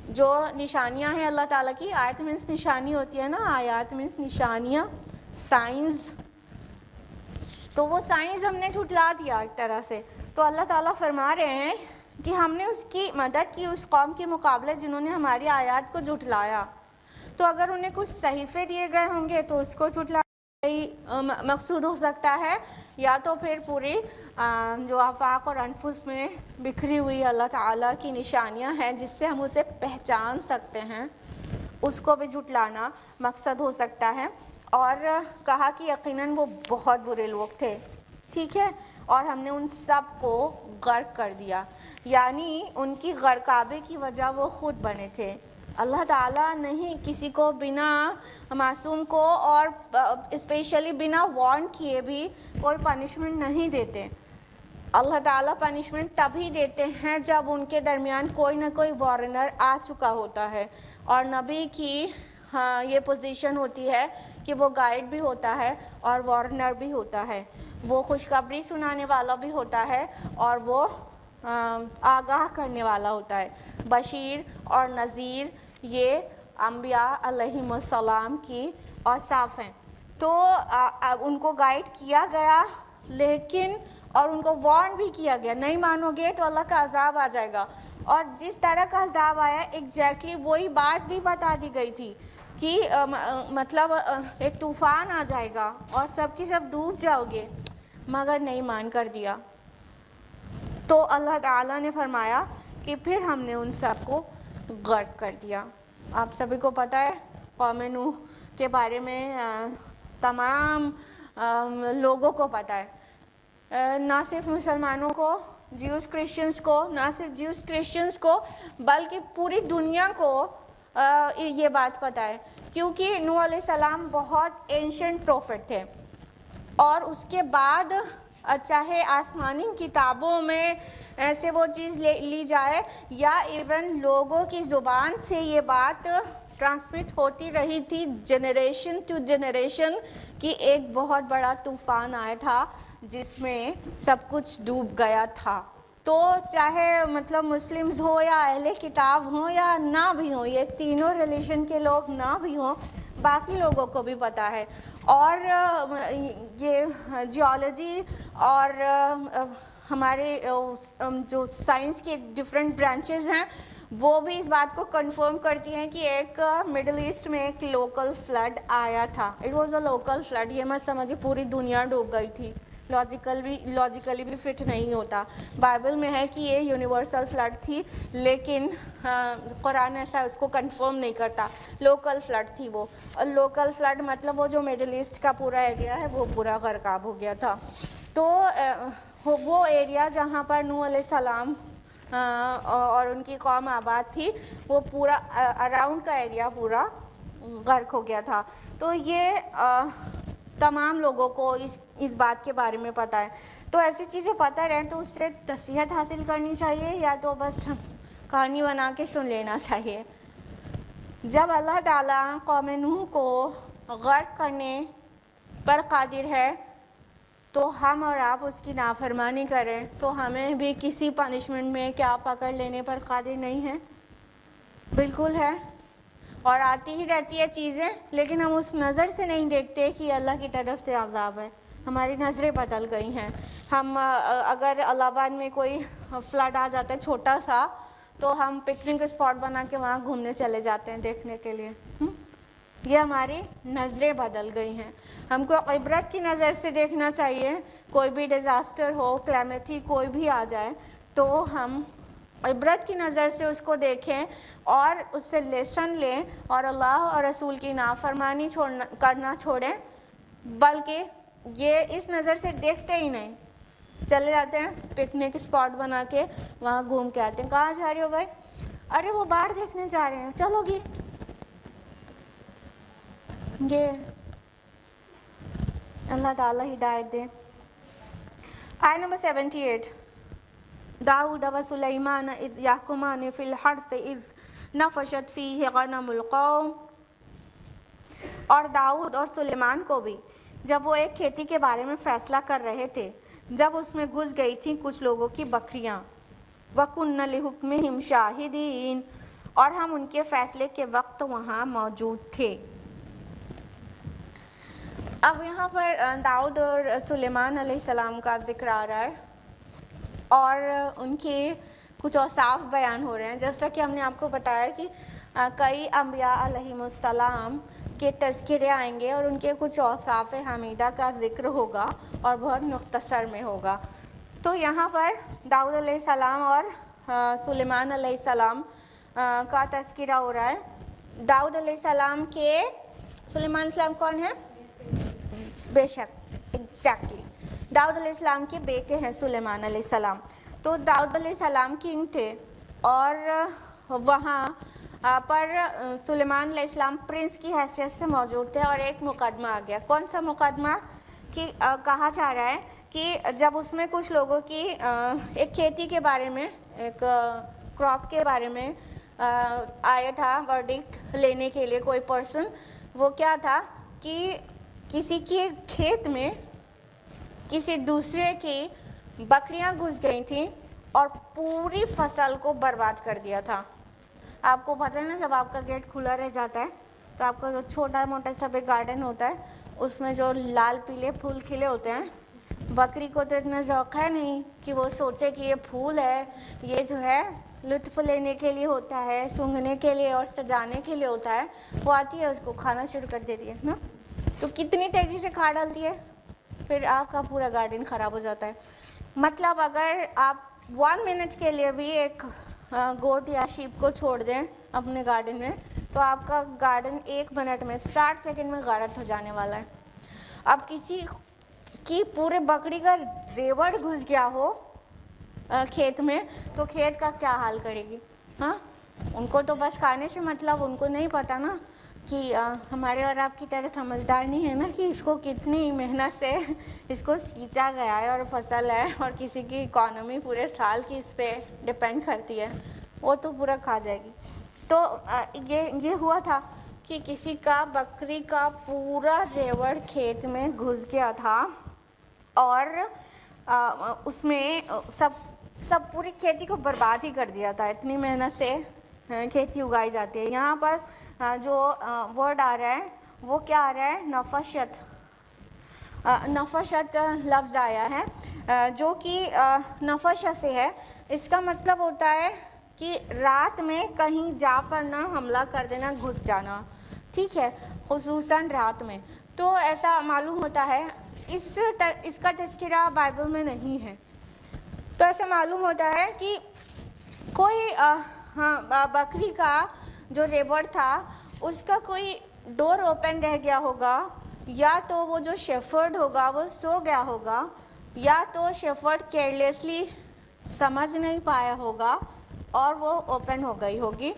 جو نشانیاں ہیں اللہ تعالیٰ کی، آیت مینس نشانی ہوتی ہے نا، آیات مینس نشانیاں، سائنس، تو وہ سائنس ہم نے جھٹلا دیا ایک طرح سے۔ تو اللہ تعالیٰ فرما رہے ہیں کہ ہم نے اس کی مدد کی اس قوم کے مقابلے جنہوں نے ہماری آیات کو جھٹلایا، تو اگر انہیں کچھ صحیفے دیے گئے ہوں گے تو اس کو جھٹلا مقصود ہو سکتا ہے، یا تو پھر پوری جو آفاق اور انفس میں بکھری ہوئی اللہ تعالیٰ کی نشانیاں ہیں جس سے ہم اسے پہچان سکتے ہیں، اس کو بھی جھٹلانا مقصد ہو سکتا ہے۔ اور کہا کہ یقیناً وہ بہت برے لوگ تھے، ٹھیک ہے، اور ہم نے ان سب کو غرق کر دیا، یعنی ان کی غرقابی کی وجہ وہ خود بنے تھے۔ اللہ تعالیٰ نہیں کسی کو بنا معصوم کو اور اسپیشلی بنا وارن کیے بھی کوئی پنشمنٹ نہیں دیتے. اللہ تعالیٰ پنشمنٹ تبھی دیتے ہیں جب ان کے درمیان کوئی نہ کوئی وارنر آ چکا ہوتا ہے. اور نبی کی یہ پوزیشن ہوتی ہے کہ وہ گائیڈ بھی ہوتا ہے اور وارنر بھی ہوتا ہے. وہ خوشخبری سنانے والا بھی ہوتا ہے اور وہ آگاہ کرنے والا ہوتا ہے. بشیر اور نذیر یہ انبیاء علیہم السلام کی اوصاف ہیں. تو ان کو گائیڈ کیا گیا لیکن اور ان کو وارن بھی کیا گیا نہیں مانو گے تو اللہ کا عذاب آ جائے گا. اور جس طرح کا عذاب آیا ایگزیکٹلی وہی بات بھی بتا دی گئی تھی کہ مطلب ایک طوفان آ جائے گا اور سب کی سب ڈوب جاؤ گے، مگر نہیں مان کر دیا. تو اللہ تعالیٰ نے فرمایا کہ پھر ہم نے ان سب کو غرق کر دیا. آپ سبھی کو پتہ ہے قوم نوح کے بارے میں تمام لوگوں کو پتہ ہے، نہ صرف مسلمانوں کو، جیوز کرسچنز کو، نہ صرف جیوز کرسچنز کو بلکہ پوری دنیا کو یہ بات پتہ ہے کیونکہ نوح علیہ السلام بہت اینشنٹ پروفٹ تھے. اور اس کے بعد چاہے آسمانی کتابوں میں ایسے وہ چیز لی جائے یا ایون لوگوں کی زبان سے یہ بات ٹرانسمٹ ہوتی رہی تھی جنریشن ٹو جنریشن کہ ایک بہت بڑا طوفان آیا تھا جس میں سب کچھ ڈوب گیا تھا. تو چاہے مطلب مسلمز ہو یا اہل کتاب ہوں یا نہ بھی ہوں، یہ تینوں ریلیشن کے لوگ نہ بھی ہوں، باقی لوگوں کو بھی پتہ ہے. اور یہ جیولوجی اور ہمارے جو سائنس کے ڈفرینٹ برانچز ہیں وہ بھی اس بات کو کنفرم کرتی ہیں کہ ایک مڈل ایسٹ میں ایک لوکل فلڈ آیا تھا. It was a local flood. یہ مت سمجھے پوری دنیا ڈوب گئی تھی، لاجیکلی بھی فٹ نہیں ہوتا. بائبل میں ہے کہ یہ یونیورسل فلڈ تھی لیکن قرآن ایسا اس کو کنفرم نہیں کرتا. لوکل فلڈ تھی وہ. اور لوکل فلڈ مطلب وہ جو مڈل ایسٹ کا پورا ایریا ہے وہ پورا غرقاب ہو گیا تھا. تو وہ ایریا جہاں پر نوح علیہ السلام اور ان کی قوم آباد تھی وہ پورا اراؤنڈ کا ایریا پورا غرق ہو گیا تھا. تو یہ تمام لوگوں کو اس بات کے بارے میں پتہ ہے. تو ایسی چیزیں پتہ رہیں تو اس سے نصیحت حاصل کرنی چاہیے یا تو بس کہانی بنا کے سن لینا چاہیے. جب اللہ تعالیٰ قوم نوح کو غرق کرنے پر قادر ہے تو ہم اور آپ اس کی نافرمانی کریں تو ہمیں بھی کسی پنشمنٹ میں کیا پکڑ لینے پر قادر نہیں ہے؟ بالکل ہے. اور آتی ہی رہتی ہے چیزیں لیکن ہم اس نظر سے نہیں دیکھتے کہ اللہ کی طرف سے عذاب ہے. ہماری نظریں بدل گئی ہیں. ہم اگر الہ آباد میں کوئی فلڈ آ جاتا ہے چھوٹا سا تو ہم پکنک اسپاٹ بنا کے وہاں گھومنے چلے جاتے ہیں دیکھنے کے لیے. یہ ہماری نظریں بدل گئی ہیں. ہم کو عبرت کی نظر سے دیکھنا چاہیے. کوئی بھی ڈیزاسٹر ہو، کلیمٹی کوئی بھی آ جائے تو ہم عبرت کی نظر سے اس کو دیکھیں اور اس سے لیسن لیں اور اللہ اور رسول کی نافرمانی کرنا چھوڑیں. بلکہ یہ اس نظر سے دیکھتے ہی نہیں، چلے جاتے ہیں پکنک اسپاٹ بنا کے وہاں گھوم کے آتے ہیں. کہاں جا رہے ہو بھائی؟ ارے وہ باڑ دیکھنے جا رہے ہیں. چلو گی. یہ اللہ تعالیٰ ہدایت دے. آیت نمبر 78. داؤد و سلیمان اذ یحکمان فی الحرث اذ نفشت فیہ غنم القوم. اور داؤد اور سلیمان کو بھی جب وہ ایک کھیتی کے بارے میں فیصلہ کر رہے تھے جب اس میں گھس گئی تھیں کچھ لوگوں کی بکریاں. وَكُنَّ لِحُكْمِهِمْ شَاهِدِينَ. اور ہم ان کے فیصلے کے وقت وہاں موجود تھے. اب یہاں پر داؤد اور سلیمان علیہ السلام کا ذکر آ رہا ہے اور ان کے کچھ اوصاف بیان ہو رہے ہیں. جیسا کہ ہم نے آپ کو بتایا کہ کئی انبیاء علیہم السلام کے تذکرے آئیں گے اور ان کے کچھ اوصاف حمیدہ کا ذکر ہوگا اور بہت مختصر میں ہوگا. تو یہاں پر داؤد علیہ السلام اور سلیمان علیہ السلام کا تذکرہ ہو رہا ہے. داؤد علیہ السلام کے سلیمان علیہ السلام کون ہیں؟ بے شک ایگزیکٹلی داؤد علیہ السلام کے بیٹے ہیں سلیمان علیہ السلام. تو داؤد علیہ السلام کنگ تھے اور وہاں پر سلیمان علیہ السلام پرنس کی حیثیت سے موجود تھے اور ایک مقدمہ آ گیا. کون سا مقدمہ؟ کہ کہا جا رہا ہے کہ جب اس میں کچھ لوگوں کی ایک کھیتی کے بارے میں، ایک کراپ کے بارے میں آیا تھا ورڈکٹ لینے کے لیے کوئی پرسن. وہ کیا تھا کہ کسی کے کھیت میں کسی دوسرے کی بکریاں گھس گئی تھیں اور پوری فصل کو برباد کر دیا تھا. آپ کو پتہ ہے نا، جب آپ کا گیٹ کھلا رہ جاتا ہے تو آپ کا جو چھوٹا موٹا سا بھی گارڈن ہوتا ہے اس میں جو لال پیلے پھول کھلے ہوتے ہیں، بکری کو تو اتنا ذوق ہے نہیں کہ وہ سوچے کہ یہ پھول ہے، یہ جو ہے لطف لینے کے لیے ہوتا ہے، سونگھنے کے لیے اور سجانے کے لیے ہوتا ہے. وہ آتی ہے، اس کو کھانا شروع کر دیتی ہے نا، تو کتنی تیزی سے کھا ڈالتی ہے، پھر آپ کا پورا گارڈن خراب ہو جاتا ہے. مطلب اگر آپ 1 منٹ کے لیے بھی ایک گوٹ یا شیپ کو چھوڑ دیں اپنے گارڈن میں تو آپ کا گارڈن 1 منٹ میں 60 سیکنڈ میں غارت ہو جانے والا ہے. اب کسی کی پورے بکری کا ریوڑ گھس گیا ہو کھیت میں تو کھیت کا کیا حال کرے گی؟ ہاں، ان کو تو بس کھانے سے مطلب، ان کو نہیں پتا نا کہ ہمارے اور آپ کی طرح سمجھدار نہیں ہے نا کہ اس کو کتنی محنت سے اس کو سینچا گیا ہے اور فصل ہے اور کسی کی اکانومی پورے سال کی اس پہ ڈپینڈ کرتی ہے، وہ تو پورا کھا جائے گی. تو یہ ہوا تھا کہ کسی کا بکری کا پورا ریوڑ کھیت میں گھس گیا تھا اور اس میں سب پوری کھیتی کو برباد ہی کر دیا تھا. اتنی محنت سے کھیتی اگائی جاتی ہے. یہاں پر جو ورڈ آ رہا ہے وہ کیا آ رہا ہے؟ نفشت. نفشت لفظ آیا ہے جو کہ نفشت سے ہے. اس کا مطلب ہوتا ہے کہ رات میں کہیں جا پڑنا، حملہ کر دینا، گھس جانا. ٹھیک ہے، خصوصاً رات میں. تو ایسا معلوم ہوتا ہے، اس کا تذکرہ بائبل میں نہیں ہے. تو ایسا معلوم ہوتا ہے کہ کوئی بکری کا جو ریوڑ تھا اس کا کوئی ڈور اوپن رہ گیا ہوگا، یا تو وہ جو شیفرڈ ہوگا وہ سو گیا ہوگا، یا تو شیفرڈ کیئرلیسلی سمجھ نہیں پایا ہوگا اور وہ اوپن ہو گئی ہوگی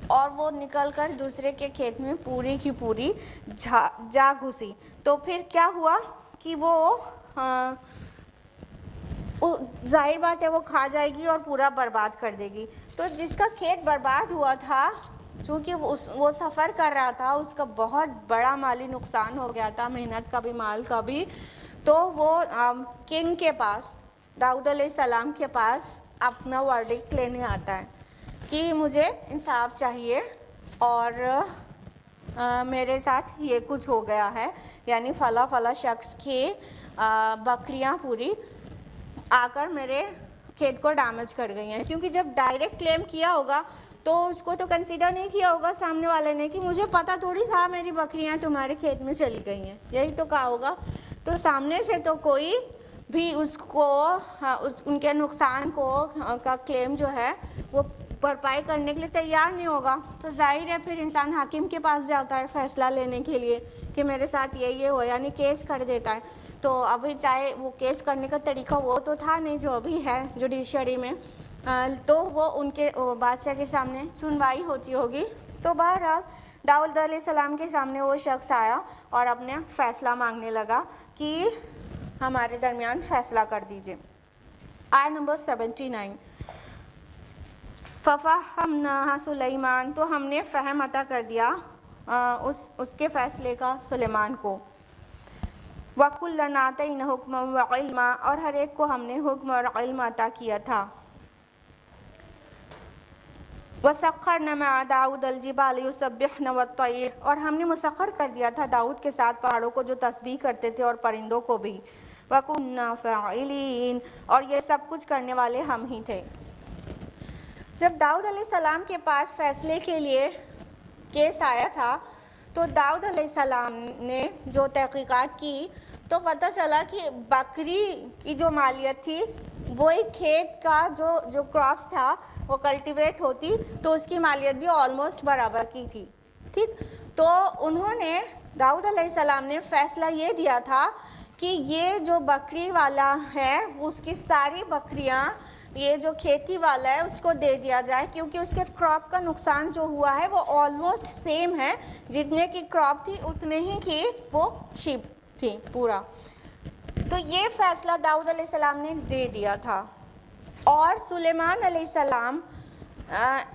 اور وہ نکل کر دوسرے کے کھیت میں پوری کی پوری جا گھسی. تو پھر کیا ہوا کہ وہ ظاہر بات ہے وہ کھا جائے گی اور پورا برباد کر دے گی. تو جس کا کھیت برباد ہوا تھا، چونکہ وہ سفر کر رہا تھا، اس کا بہت بڑا مالی نقصان ہو گیا تھا، محنت کا بھی مال کا بھی. تو وہ کنگ کے پاس، داؤد علیہ السلام کے پاس اپنا ورڈکٹ لینے آتا ہے کہ مجھے انصاف چاہیے اور میرے ساتھ یہ کچھ ہو گیا ہے، یعنی فلاں شخص کی بکریاں پوری آ کر میرے کھیت کو ڈیمیج کر گئی ہیں. کیونکہ جب ڈائریکٹ کلیم کیا ہوگا تو اس کو تو کنسیڈر نہیں کیا ہوگا سامنے والے نے کہ مجھے پتہ تھوڑی تھا میری بکریاں تمہارے کھیت میں چلی گئی ہیں، یہی تو کہا ہوگا. تو سامنے سے تو کوئی بھی اس کو ان کے نقصان کا کلیم جو ہے وہ بھرپائی کرنے کے لیے تیار نہیں ہوگا. تو ظاہر ہے پھر انسان حاکم کے پاس جاتا ہے فیصلہ لینے کے لیے کہ میرے ساتھ یہ ہوا، یعنی کیس کر دیتا ہے. تو ابھی چاہے وہ کیس کرنے کا طریقہ وہ تو تھا نہیں جو ابھی ہے جوڈیشری میں، تو وہ ان کے بادشاہ کے سامنے سنوائی ہوتی ہوگی. تو بہرحال داؤد علیہ السلام کے سامنے وہ شخص آیا اور اپنے فیصلہ مانگنے لگا کہ ہمارے درمیان فیصلہ کر دیجئے. آیت نمبر 79. فَفَهَّمْنَاهَا سُلَيْمَانَ، تو ہم نے فہم عطا کر دیا اس کے فیصلے کا سلیمان کو. وَكُلًّا آتَيْنَا حُكْمًا وَعِلْمًا، اور ہر ایک کو ہم نے حکم اور علم عطا کیا تھا. وَسَخَّرْنَا مَعَ دَاوُدَ الْجِبَالَ يُسَبِّحْنَ وَالطَّيْرَ، اور ہم نے مسخر کر دیا تھا داؤد کے ساتھ پہاڑوں کو جو تسبیح کرتے تھے اور پرندوں کو بھی. وَكُنَّا فَاعِلِينَ، اور یہ سب کچھ کرنے والے ہم ہی تھے. جب داؤد علیہ السلام کے پاس فیصلے کے لیے کیس آیا تھا تو داؤد علیہ السلام نے جو تحقیقات کی تو پتہ چلا کہ بکری کی جو مالیت تھی وہی کھیت کا جو کراپس تھا وہ کلٹیویٹ ہوتی تو اس کی مالیت بھی آلموسٹ برابر کی تھی. ٹھیک، تو انہوں نے داؤد علیہ السلام نے فیصلہ یہ دیا تھا کہ یہ جو بکری والا ہے اس کی ساری بکریاں یہ جو کھیتی والا ہے اس کو دے دیا جائے، کیونکہ اس کے کراپ کا نقصان جو ہوا ہے وہ آلموسٹ سیم ہے، جتنے کی کراپ تھی اتنے ہی کی وہ شیپ تھی پورا۔ تو یہ فیصلہ داؤد علیہ السلام نے دے دیا تھا، اور سلیمان علیہ السلام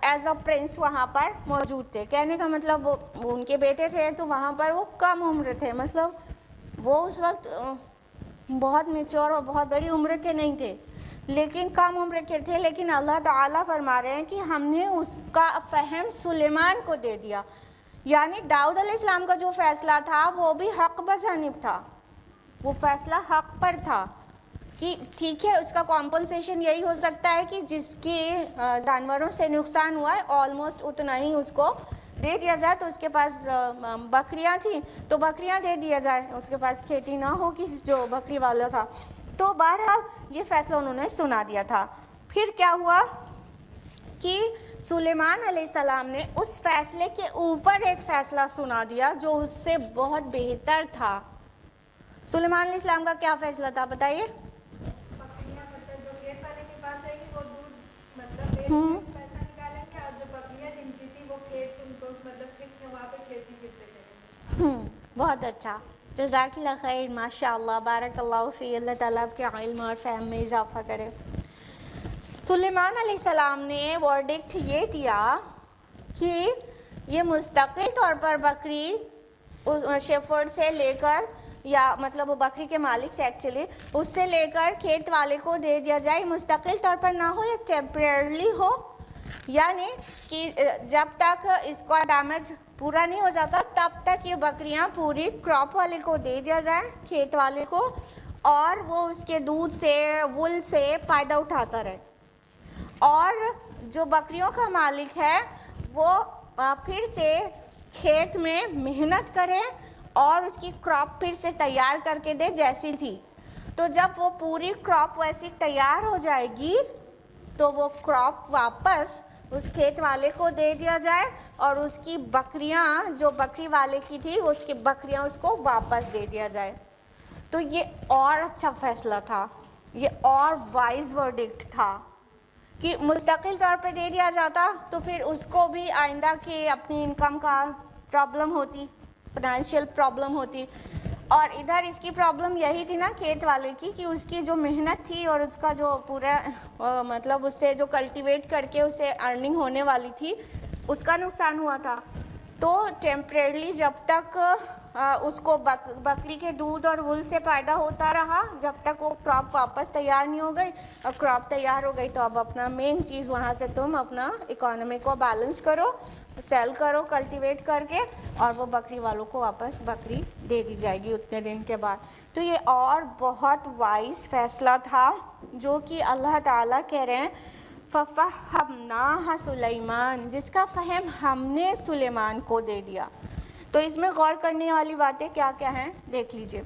ایز اے پرنس وہاں پر موجود تھے۔ کہنے کا مطلب وہ ان کے بیٹے تھے تو وہاں پر وہ کم عمر تھے، مطلب وہ اس وقت بہت میچور اور بہت بڑی عمر کے نہیں تھے، لیکن کم عمر کے تھے، لیکن اللہ تعالیٰ فرما رہے ہیں کہ ہم نے اس کا فہم سلیمان کو دے دیا۔ یعنی داؤد علیہ السلام کا جو فیصلہ تھا وہ بھی حق بجانب تھا، وہ فیصلہ حق پر تھا کہ ٹھیک ہے اس کا کمپنسیشن یہی ہو سکتا ہے کہ جس کی جانوروں سے نقصان ہوا ہے آلموسٹ اتنا ہی اس کو دے دیا جائے۔ تو اس کے پاس بکریاں تھیں تو بکریاں دے دیا جائے، اس کے پاس کھیتی نہ ہو کہ جو بکری والا تھا۔ تو بہرحال یہ فیصلہ انہوں نے سنا دیا تھا۔ پھر کیا ہوا کہ سلیمان علیہ السلام نے اس فیصلے کے اوپر ایک فیصلہ سنا دیا جو اس سے بہت بہتر تھا۔ سلیمان علیہ السلام کا کیا فیصلہ تھا بتائیے؟ بکریاں مطلب جو کھیت والے کے پاس ہے کہ وہ دودھ مطلب بیچ کے پیسہ نکالیں گے، اور جو بکریاں جن کی تھی وہ کھیت ان کو مطلب پھر وہاں پہ کھیتی پھر سے کریں گے۔ بہت اچھا، جزاک اللہ خیر، ماشاء اللہ، بارک اللہ فی، اللہ تعالیٰ آپ کے علم اور فہم میں اضافہ کرے۔ سلیمان علیہ السلام نے ورڈکٹ یہ دیا کہ یہ مستقل طور پر بکری شیفرڈ سے لے کر، یا مطلب وہ بکری کے مالک سے ایکچولی اس سے لے کر کھیت والے کو دے دیا جائے، مستقل طور پر نہ ہو، یہ ٹیمپریرلی ہو، یعنی کہ جب تک اس کا ڈیمیج پورا نہیں ہو جاتا تب تک یہ بکریاں پوری کراپ والے کو دے دیا جائے، کھیت والے کو، اور وہ اس کے دودھ سے، وول سے فائدہ اٹھاتا رہے۔ اور جو بکریوں کا مالک ہے وہ پھر سے کھیت میں محنت کرے اور اس کی کراپ پھر سے تیار کر کے دے جیسی تھی۔ تو جب وہ پوری کراپ ویسی تیار ہو جائے گی تو وہ کراپ واپس اس کھیت والے کو دے دیا جائے، اور اس کی بکریاں جو بکری والے کی تھی اس کی بکریاں اس کو واپس دے دیا جائے۔ تو یہ اور اچھا فیصلہ تھا، یہ اور وائز ورڈکٹ تھا کہ مستقل طور پہ دے دیا جاتا تو پھر اس کو بھی آئندہ کی اپنی انکم کا پرابلم ہوتی، فائنینشیل پرابلم ہوتی، اور ادھر اس کی پرابلم یہی تھی نا کھیت والے کی کہ اس کی جو محنت تھی اور اس کا جو پورا مطلب اس سے جو کلٹیویٹ کر کے اسے ارننگ ہونے والی تھی اس کا نقصان ہوا تھا۔ تو ٹیمپریرلی جب تک اس کو بکری کے دودھ اور وول سے فائدہ ہوتا رہا، جب تک وہ کراپ واپس تیار نہیں ہو گئی، اور کراپ تیار ہو گئی تو اب اپنا مین چیز وہاں سے تم اپنا اکانومی کو بیلنس کرو، سیل کرو کلٹیویٹ کر کے، اور وہ بکری والوں کو واپس بکری دے دی جائے گی اتنے دن کے بعد۔ تو یہ اور بہت وائز فیصلہ تھا جو کہ اللہ تعالیٰ کہہ رہے ہیں فَفَهَّمْنَاهَا سُلَيْمَانَ، جس کا فہم ہم نے سلیمان کو دے دیا۔ تو اس میں غور کرنے والی باتیں کیا کیا ہیں دیکھ لیجئے۔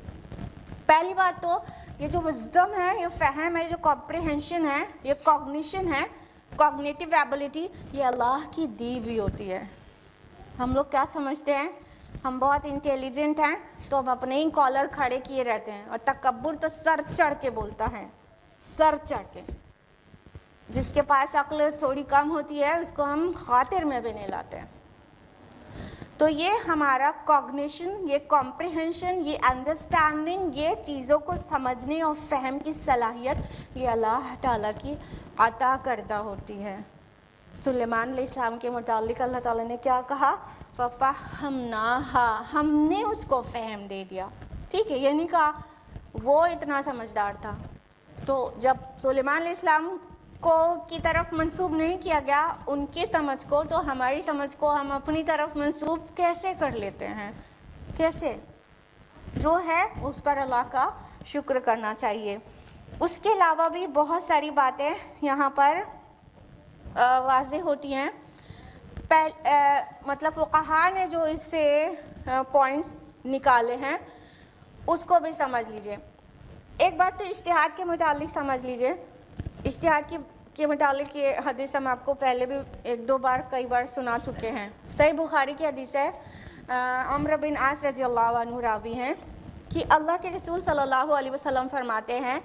پہلی بات تو یہ جو وزڈم ہے، یہ فہم ہے، جو کمپریہنشن ہے، یہ کوگنیشن ہے، کوگنیٹیو ایبلٹی، یہ اللہ کی دی ہوئی ہوتی ہے۔ ہم لوگ کیا سمجھتے ہیں، ہم بہت انٹیلیجنٹ ہیں تو ہم اپنے ہی کالر کھڑے کیے رہتے ہیں، اور تکبر تو سر چڑھ کے بولتا ہے، سر چڑھ کے۔ جس کے پاس عقل تھوڑی کم ہوتی ہے اس کو ہم خاطر میں بھی نہیں لاتے ہیں۔ تو یہ ہمارا کوگنیشن، یہ کمپریہنشن، یہ انڈرسٹینڈنگ، یہ چیزوں کو سمجھنے اور فہم کی صلاحیت یہ اللہ تعالیٰ کی عطا کردہ ہوتی ہے۔ سلیمان علیہ السلام کے متعلق اللہ تعالیٰ نے کیا کہا، فَفَهَّمْنَاهَا، ہم نے اس کو فہم دے دیا۔ ٹھیک ہے، یہ نہیں کہا وہ اتنا سمجھدار تھا۔ تو جب سلیمان علیہ السلام کو کی طرف منسوب نہیں کیا گیا ان کی سمجھ کو، تو ہماری سمجھ کو ہم اپنی طرف منسوب کیسے کر لیتے ہیں؟ کیسے؟ جو ہے اس پر اللہ کا شکر کرنا چاہیے۔ اس کے علاوہ بھی بہت ساری باتیں یہاں پر واضح ہوتی ہیں۔ مطلب فقہاء نے جو اس سے پوائنٹس نکالے ہیں اس کو بھی سمجھ لیجئے۔ ایک بات تو اجتہاد کے متعلق سمجھ لیجئے۔ اجتہاد کے متعلق یہ حدیث ہم آپ کو پہلے بھی ایک دو بار کئی بار سنا چکے ہیں۔ صحیح بخاری کی حدیث ہے، عمرو بن عاص رضی اللہ عنہ راوی ہیں کہ اللہ کے رسول صلی اللہ علیہ وسلم فرماتے ہیں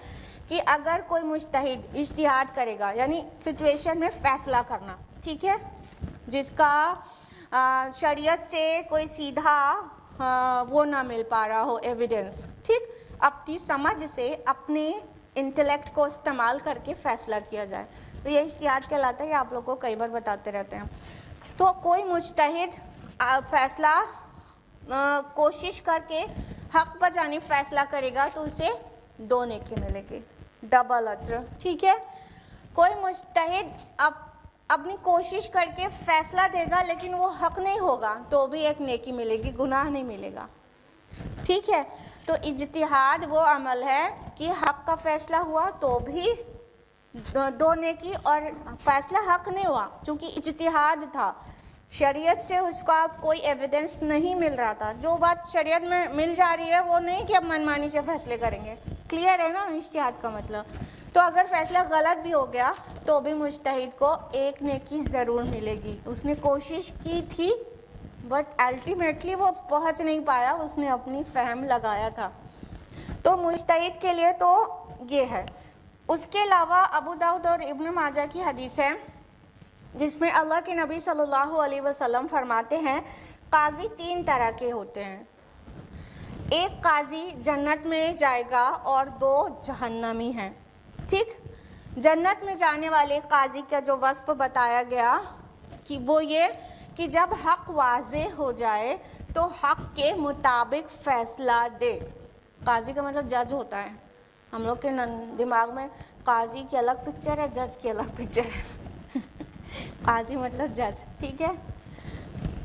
کہ اگر کوئی مجتہد اجتہاد کرے گا، یعنی سچویشن میں فیصلہ کرنا، ٹھیک ہے، جس کا شریعت سے کوئی سیدھا وہ نہ مل پا رہا ہو ایویڈنس، ٹھیک، اپنی سمجھ سے اپنے انٹلیکٹ کو استعمال کر کے فیصلہ کیا جائے، تو یہ اجتہاد کہلاتا ہے، یہ آپ لوگ کو کئی بار بتاتے رہتے ہیں۔ تو کوئی مجتہد فیصلہ کوشش کر کے حق پر جانب فیصلہ کرے گا تو اسے 2 نیکی ملے گی، ڈبل اجر، ٹھیک ہے۔ کوئی مجتہد اپنی کوشش کر کے فیصلہ دے گا لیکن وہ حق نہیں ہوگا تو بھی 1 نیکی ملے گی، گناہ نہیں ملے گا، ٹھیک ہے۔ تو اجتہاد وہ عمل ہے کہ حق کا فیصلہ ہوا تو بھی 2 نیکی، اور فیصلہ حق نہیں ہوا چونکہ اجتہاد تھا، شریعت سے اس کا کوئی ایویڈنس نہیں مل رہا تھا، جو بات شریعت میں مل جا رہی ہے وہ نہیں کہ اب منمانی سے فیصلے کریں گے، کلیئر ہے نا اجتہاد کا مطلب۔ تو اگر فیصلہ غلط بھی ہو گیا تو بھی مجتہد کو 1 نیکی ضرور ملے گی، اس نے کوشش کی تھی بٹ الٹیمیٹلی وہ پہنچ نہیں پایا، اس نے اپنی فہم لگایا تھا، تو مجتہد کے لیے تو یہ ہے۔ اس کے علاوہ ابو داؤد اور ابن ماجہ کی حدیث ہے جس میں اللہ کے نبی صلی اللہ علیہ وسلم فرماتے ہیں قاضی 3 طرح کے ہوتے ہیں، ایک قاضی جنت میں جائے گا اور 2 جہنمی ہیں، ٹھیک۔ جنت میں جانے والے قاضی کا جو وصف بتایا گیا کہ وہ یہ کہ جب حق واضح ہو جائے تو حق کے مطابق فیصلہ دے۔ قاضی کا مطلب جج ہوتا ہے، ہم لوگ کے دماغ میں قاضی کی الگ پکچر ہے، جج کی الگ پکچر ہے، قاضی مطلب جج، ٹھیک ہے۔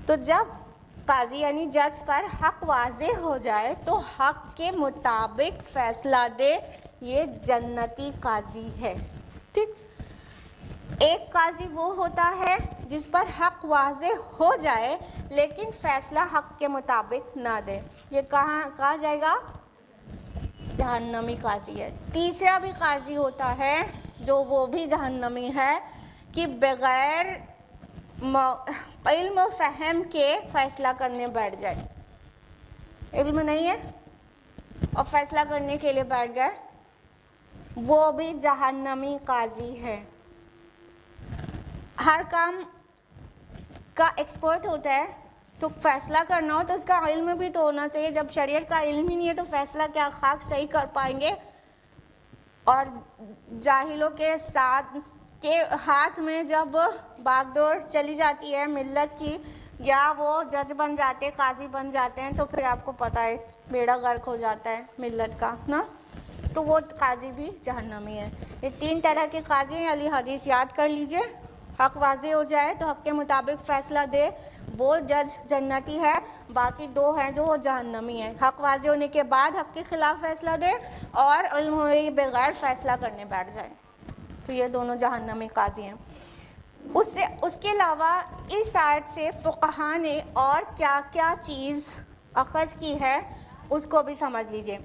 تو جب قاضی یعنی جج پر حق واضح ہو جائے تو حق کے مطابق فیصلہ دے، یہ جنتی قاضی ہے، ٹھیک۔ ایک قاضی وہ ہوتا ہے جس پر حق واضح ہو جائے لیکن فیصلہ حق کے مطابق نہ دے، یہ کہا جائے گا جہنمی قاضی ہے۔ تیسرا بھی قاضی ہوتا ہے جو وہ بھی جہنمی ہے کہ بغیر علم و فہم کے فیصلہ کرنے بیٹھ جائے، علم نہیں ہے اور فیصلہ کرنے کے لیے بیٹھ گئے، وہ بھی جہنمی قاضی ہے۔ ہر کام کا ایکسپرٹ ہوتا ہے، تو فیصلہ کرنا ہو تو اس کا علم بھی تو ہونا چاہیے، جب شریعت کا علم ہی نہیں ہے تو فیصلہ کیا خاک صحیح کر پائیں گے۔ اور جاہلوں کے ہاتھ میں جب باغ ڈور چلی جاتی ہے ملت کی، یا وہ جج بن جاتے، قاضی بن جاتے ہیں، تو پھر آپ کو پتہ ہے بیڑا غرق ہو جاتا ہے ملت کا نا، تو وہ قاضی بھی جہنمی ہے۔ یہ 3 طرح کے قاضی ہیں، علی حدیث یاد کر لیجئے، حق واضح ہو جائے تو حق کے مطابق فیصلہ دے، وہ جج جنتی ہے، باقی 2 ہیں جو وہ جہنمی ہیں، حق واضح ہونے کے بعد حق کے خلاف فیصلہ دے اور علم ہوئے بغیر فیصلہ کرنے بیٹھ جائے، تو یہ دونوں جہنمی قاضی ہیں۔ اس کے علاوہ اس آیت سے فقہاء نے اور کیا کیا چیز اخذ کی ہے اس کو بھی سمجھ لیجئے۔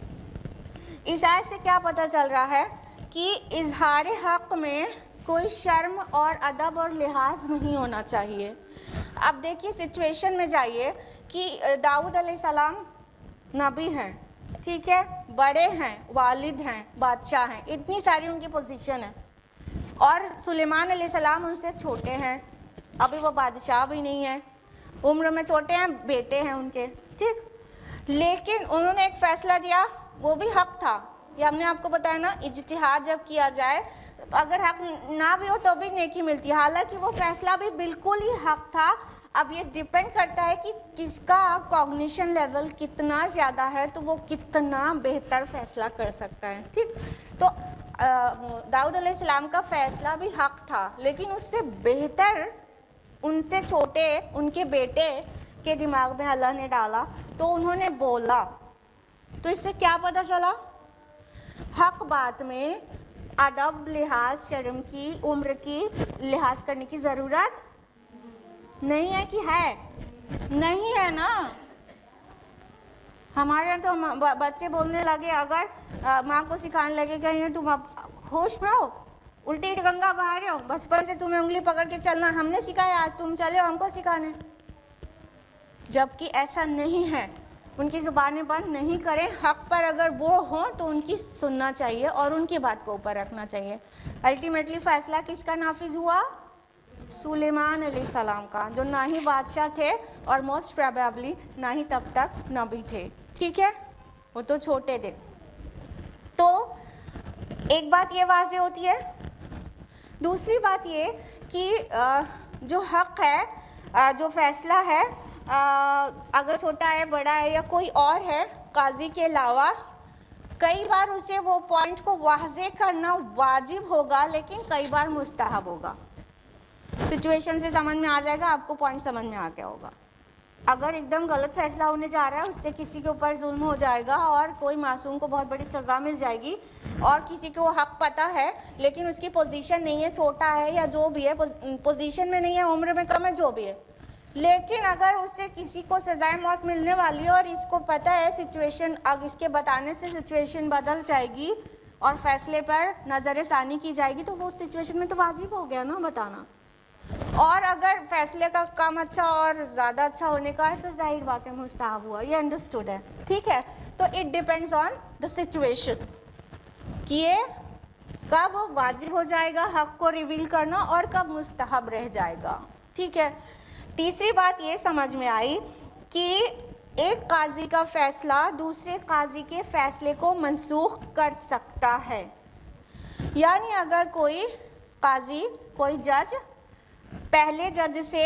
اس آیت سے کیا پتہ چل رہا ہے کہ اظہار حق میں کوئی شرم اور ادب اور لحاظ نہیں ہونا چاہیے۔ اب دیکھیے سچویشن میں جائیے کہ داؤد علیہ السلام نبی ہیں، ٹھیک ہے، بڑے ہیں، والد ہیں، بادشاہ ہیں، اتنی ساری ان کی پوزیشن ہے، اور سلیمان علیہ السلام ان سے چھوٹے ہیں، ابھی وہ بادشاہ بھی نہیں ہیں، عمر میں چھوٹے ہیں، بیٹے ہیں ان کے، ٹھیک، لیکن انہوں نے ایک فیصلہ دیا، وہ بھی حق تھا، یہ ہم نے آپ کو بتایا نا، اجتہاد جب کیا جائے تو اگر حق نہ بھی ہو تو بھی نیکی ملتی ہے، حالانکہ وہ فیصلہ بھی بالکل ہی حق تھا۔ اب یہ ڈیپینڈ کرتا ہے کہ کس کا کوگنیشن لیول کتنا زیادہ ہے تو وہ کتنا بہتر فیصلہ کر سکتا ہے، ٹھیک۔ تو داؤد علیہ السلام کا فیصلہ بھی حق تھا، لیکن اس سے بہتر ان سے چھوٹے ان کے بیٹے کے دماغ میں اللہ نے ڈالا تو انہوں نے بولا، تو اس سے کیا پتہ چلا؟ حق بات میں ادب، لحاظ، شرم کی، عمر کی لحاظ کرنے کی ضرورت نہیں ہے، کہ ہے نہیں ہے نا۔ ہمارے یہاں تو بچے بولنے لگے، اگر ماں کو سکھانے لگے کہ تم اب ہوش میں ہو، الٹی گنگا بہا رہے ہو، بچپن سے تمہیں انگلی پکڑ کے چلنا ہم نے سکھایا، آج تم چلے ہو ہم کو سکھانے، جبکہ ایسا نہیں ہے۔ ان کی زبانیں بند نہیں کریں, حق پر اگر وہ ہوں تو ان کی سننا چاہیے اور ان کی بات کو اوپر رکھنا چاہیے. الٹیمیٹلی فیصلہ کس کا نافذ ہوا؟ سلیمان علیہ السلام کا, جو نہ ہی بادشاہ تھے اور موسٹ پروبیبلی نہ ہی تب تک نبی تھے. ٹھیک ہے, وہ تو چھوٹے تھے. تو ایک بات یہ واضح ہوتی ہے. دوسری بات یہ کہ جو حق ہے, جو فیصلہ ہے, اگر چھوٹا ہے, بڑا ہے یا کوئی اور ہے, قاضی کے علاوہ کئی بار اسے وہ پوائنٹ کو واضح کرنا واجب ہوگا, لیکن کئی بار مستحب ہوگا. سچویشن سے سمجھ میں آ جائے گا, آپ کو پوائنٹ سمجھ میں آ گیا ہوگا. اگر ایک دم غلط فیصلہ ہونے جا رہا ہے, اس سے کسی کے اوپر ظلم ہو جائے گا اور کوئی معصوم کو بہت بڑی سزا مل جائے گی, اور کسی کو وہ حق پتہ ہے لیکن اس کی پوزیشن نہیں ہے, چھوٹا ہے یا جو بھی ہے, پوزیشن میں نہیں ہے, عمر میں کم ہے, جو بھی ہے, لیکن اگر اس سے کسی کو سزائے موت ملنے والی ہے اور اس کو پتہ ہے سچویشن, اب اس کے بتانے سے سچویشن بدل جائے گی اور فیصلے پر نظر ثانی کی جائے گی, تو وہ سچویشن میں تو واجب ہو گیا نا بتانا. اور اگر فیصلے کا کام اچھا اور زیادہ اچھا ہونے کا ہے تو ظاہر بات ہے مستحب ہوا. یہ انڈرسٹوڈ ہے, ٹھیک ہے. تو it depends on the situation کہ یہ کب واجب ہو جائے گا حق کو ریویل کرنا اور کب مستحب رہ جائے گا. ٹھیک ہے. تیسری بات یہ سمجھ میں آئی کہ ایک قاضی کا فیصلہ دوسرے قاضی کے فیصلے کو منسوخ کر سکتا ہے. یعنی اگر کوئی قاضی, کوئی جج پہلے جج سے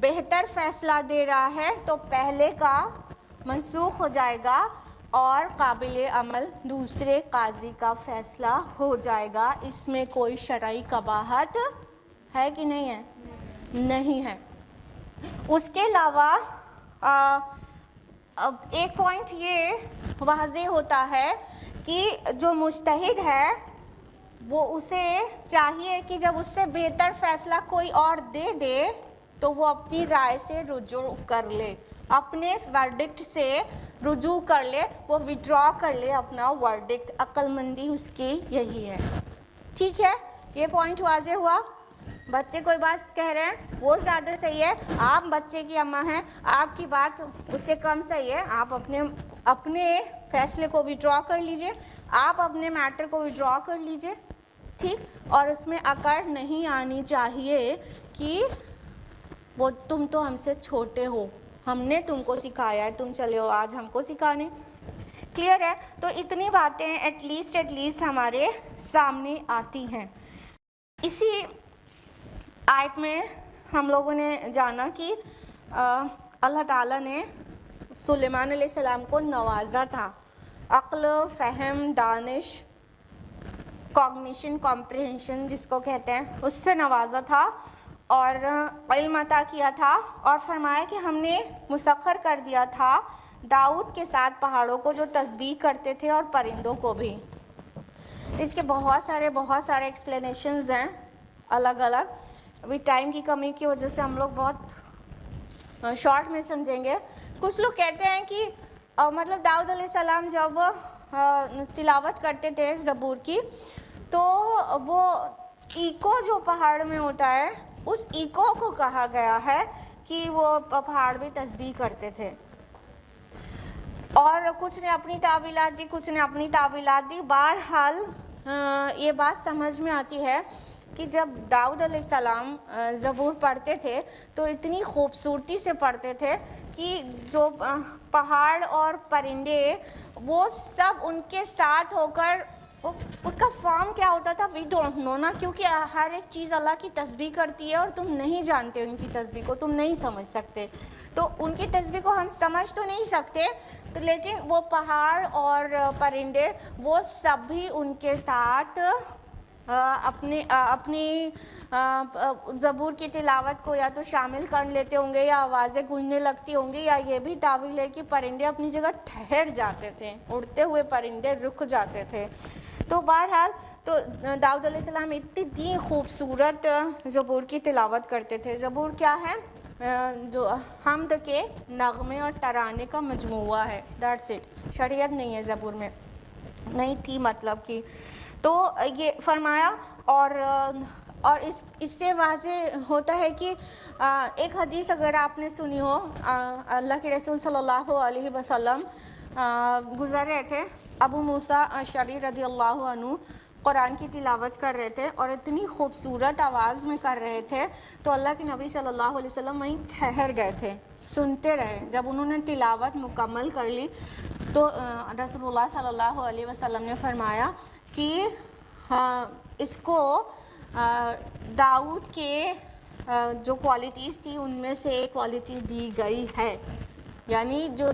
بہتر فیصلہ دے رہا ہے تو پہلے کا منسوخ ہو جائے گا اور قابل عمل دوسرے قاضی کا فیصلہ ہو جائے گا. اس میں کوئی شرعی قباحت ہے کہ نہیں ہے؟ نہیں ہے. اس کے علاوہ ایک پوائنٹ یہ واضح ہوتا ہے کہ جو مجتہد ہے وہ اسے چاہیے کہ جب اس سے بہتر فیصلہ کوئی اور دے دے تو وہ اپنی رائے سے رجوع کر لے, اپنے ورڈکٹ سے رجوع کر لے, وہ وڈرا کر لے اپنا ورڈکٹ. عقل مندی اس کی یہی ہے. ٹھیک ہے, یہ پوائنٹ واضح ہوا. بچے کوئی بات کہہ رہے ہیں وہ زیادہ صحیح ہے, آپ بچے کی اماں ہیں, آپ کی بات اس سے کم صحیح ہے, آپ اپنے فیصلے کو وڈرا کر لیجئے, آپ اپنے میٹر کو وڈرا کر لیجئے. ٹھیک, اور اس میں اکڑ نہیں آنی چاہیے کہ وہ تم تو ہم سے چھوٹے ہو, ہم نے تم کو سکھایا ہے, تم چلے ہو آج ہم کو سکھانے. کلیئر ہے؟ تو اتنی باتیں ایٹ لیسٹ ہمارے سامنے آتی ہیں. اسی آیت میں ہم لوگوں نے جانا کہ اللہ تعالیٰ نے سلیمان علیہ السلام کو نوازا تھا, عقل, فہم, دانش, کوگنیشن, کمپریہنشن جس کو کہتے ہیں, اس سے نوازا تھا اور علم عطا کیا تھا, اور فرمایا کہ ہم نے مسخر کر دیا تھا داؤد کے ساتھ پہاڑوں کو جو تسبیح کرتے تھے اور پرندوں کو بھی. اس کے بہت سارے ایکسپلینیشنز ہیں الگ الگ. ابھی ٹائم کی کمی کی وجہ سے ہم لوگ بہت شارٹ میں سمجھیں گے. کچھ لوگ کہتے ہیں کہ مطلب داؤد علیہ السلام جب تلاوت کرتے تھے زبور کی تو وہ ایکو جو پہاڑ میں ہوتا ہے اس ایکو کو کہا گیا ہے کہ وہ پہاڑ بھی تسبیح کرتے تھے. اور کچھ نے اپنی تعویلات دی, کچھ نے اپنی تعویلات دی. بہرحال یہ بات سمجھ میں آتی ہے کہ جب داؤد علیہ السلام زبور پڑھتے تھے تو اتنی خوبصورتی سے پڑھتے تھے کہ جو پہاڑ اور پرندے وہ سب ان کے ساتھ ہو کر, اس کا فارم کیا ہوتا تھا وی ڈونٹ نو نا, کیونکہ ہر ایک چیز اللہ کی تسبیح کرتی ہے اور تم نہیں جانتے ان کی تسبیح کو, تم نہیں سمجھ سکتے. تو ان کی تسبیح کو ہم سمجھ تو نہیں سکتے, تو لیکن وہ پہاڑ اور پرندے وہ سب بھی ان کے ساتھ اپنی زبور کی تلاوت کو یا تو شامل کر لیتے ہوں گے یا آوازیں گونجنے لگتی ہوں گی, یا یہ بھی تعویل ہے کہ پرندے اپنی جگہ ٹھہر جاتے تھے, اڑتے ہوئے پرندے رک جاتے تھے. تو بہرحال تو داؤد علیہ السلام اتنی خوبصورت زبور کی تلاوت کرتے تھے. زبور کیا ہے؟ جو حمد کے نغمے اور ترانے کا مجموعہ ہے, دیٹس اٹ. شریعت نہیں ہے زبور میں, نہیں تھی مطلب کی. تو یہ فرمایا اور اس سے واضح ہوتا ہے کہ ایک حدیث اگر آپ نے سنی ہو، اللہ کے رسول صلی اللہ علیہ وسلم گزر رہے تھے، ابو موسیٰ اشعری رضی اللہ عنہ قرآن کی تلاوت کر رہے تھے اور اتنی خوبصورت آواز میں کر رہے تھے، تو اللہ کے نبی صلی اللہ علیہ وسلم وہیں ٹھہر گئے تھے، سنتے رہے۔ جب انہوں نے تلاوت مکمل کر لی تو رسول اللہ صلی اللہ علیہ وسلم نے فرمایا کہ اس کو داؤد کے جو کوالٹیز تھی ان میں سے ایک کوالٹی دی گئی ہے، یعنی جو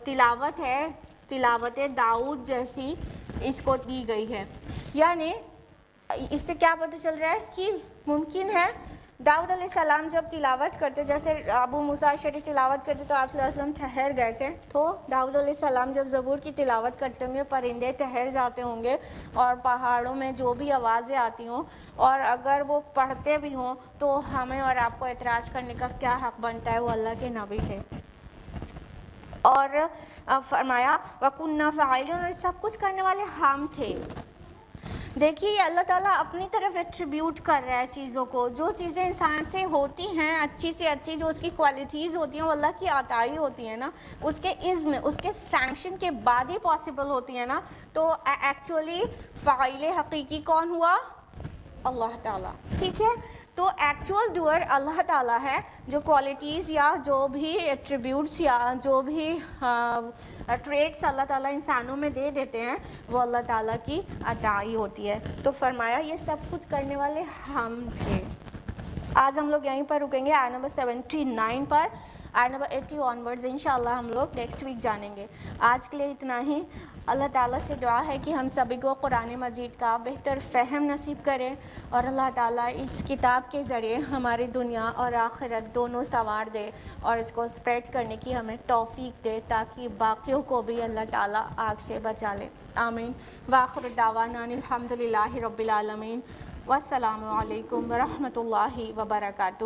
تلاوت ہے، تلاوت داؤد جیسی اس کو دی گئی ہے۔ یعنی اس سے کیا پتہ چل رہا ہے کہ ممکن ہے داؤد علیہ السلام جب تلاوت کرتے، جیسے ابو موسیٰ اشعری تلاوت کرتے تو آپ صلی اللہ علیہ وسلم ٹھہر گئے تھے، تو داؤد علیہ السلام جب زبور کی تلاوت کرتے ہوں گے پرندے ٹھہر جاتے ہوں گے، اور پہاڑوں میں جو بھی آوازیں آتی ہوں، اور اگر وہ پڑھتے بھی ہوں تو ہمیں اور آپ کو اعتراض کرنے کا کیا حق بنتا ہے؟ وہ اللہ کے نبی تھے۔ اور فرمایا وَكُنَّا فَاعِلِينَ، اور سب کچھ کرنے والے ہم تھے۔ دیکھیے اللہ تعالیٰ اپنی طرف ایٹریبیوٹ کر رہا ہے چیزوں کو، جو چیزیں انسان سے ہوتی ہیں اچھی سے اچھی، جو اس کی کوالٹیز ہوتی ہیں وہ اللہ کی عطائی ہوتی ہیں نا، اس کے اذن، اس کے سینکشن کے بعد ہی پاسبل ہوتی ہیں نا، تو ایکچولی فاعل حقیقی کون ہوا؟ اللہ تعالیٰ، ٹھیک ہے؟ تو ایکچول ڈوئر اللہ تعالیٰ ہے، جو کوالٹیز یا جو بھی ایٹریبیوٹس یا جو بھی ٹریٹس اللہ تعالیٰ انسانوں میں دے دیتے ہیں وہ اللہ تعالیٰ کی عطائی ہوتی ہے۔ تو فرمایا یہ سب کچھ کرنے والے ہم تھے۔ آج ہم لوگ یہیں پر رکیں گے، آیت نمبر 79 پر، آیت نمبر 80 آنورڈز انشاءاللہ ہم لوگ نیکسٹ ویک جانیں گے۔ آج کے لیے اتنا ہی۔ اللہ تعالیٰ سے دعا ہے کہ ہم سبھی کو قرآن مجید کا بہتر فہم نصیب کرے، اور اللہ تعالیٰ اس کتاب کے ذریعے ہماری دنیا اور آخرت دونوں سنوار دے، اور اس کو اسپریڈ کرنے کی ہمیں توفیق دے، تاکہ باقیوں کو بھی اللہ تعالیٰ آگ سے بچا لے۔ آمین۔ وآخر دعوانا الحمدللہ رب العالمین، والسلام علیکم ورحمۃ اللہ وبرکاتہ۔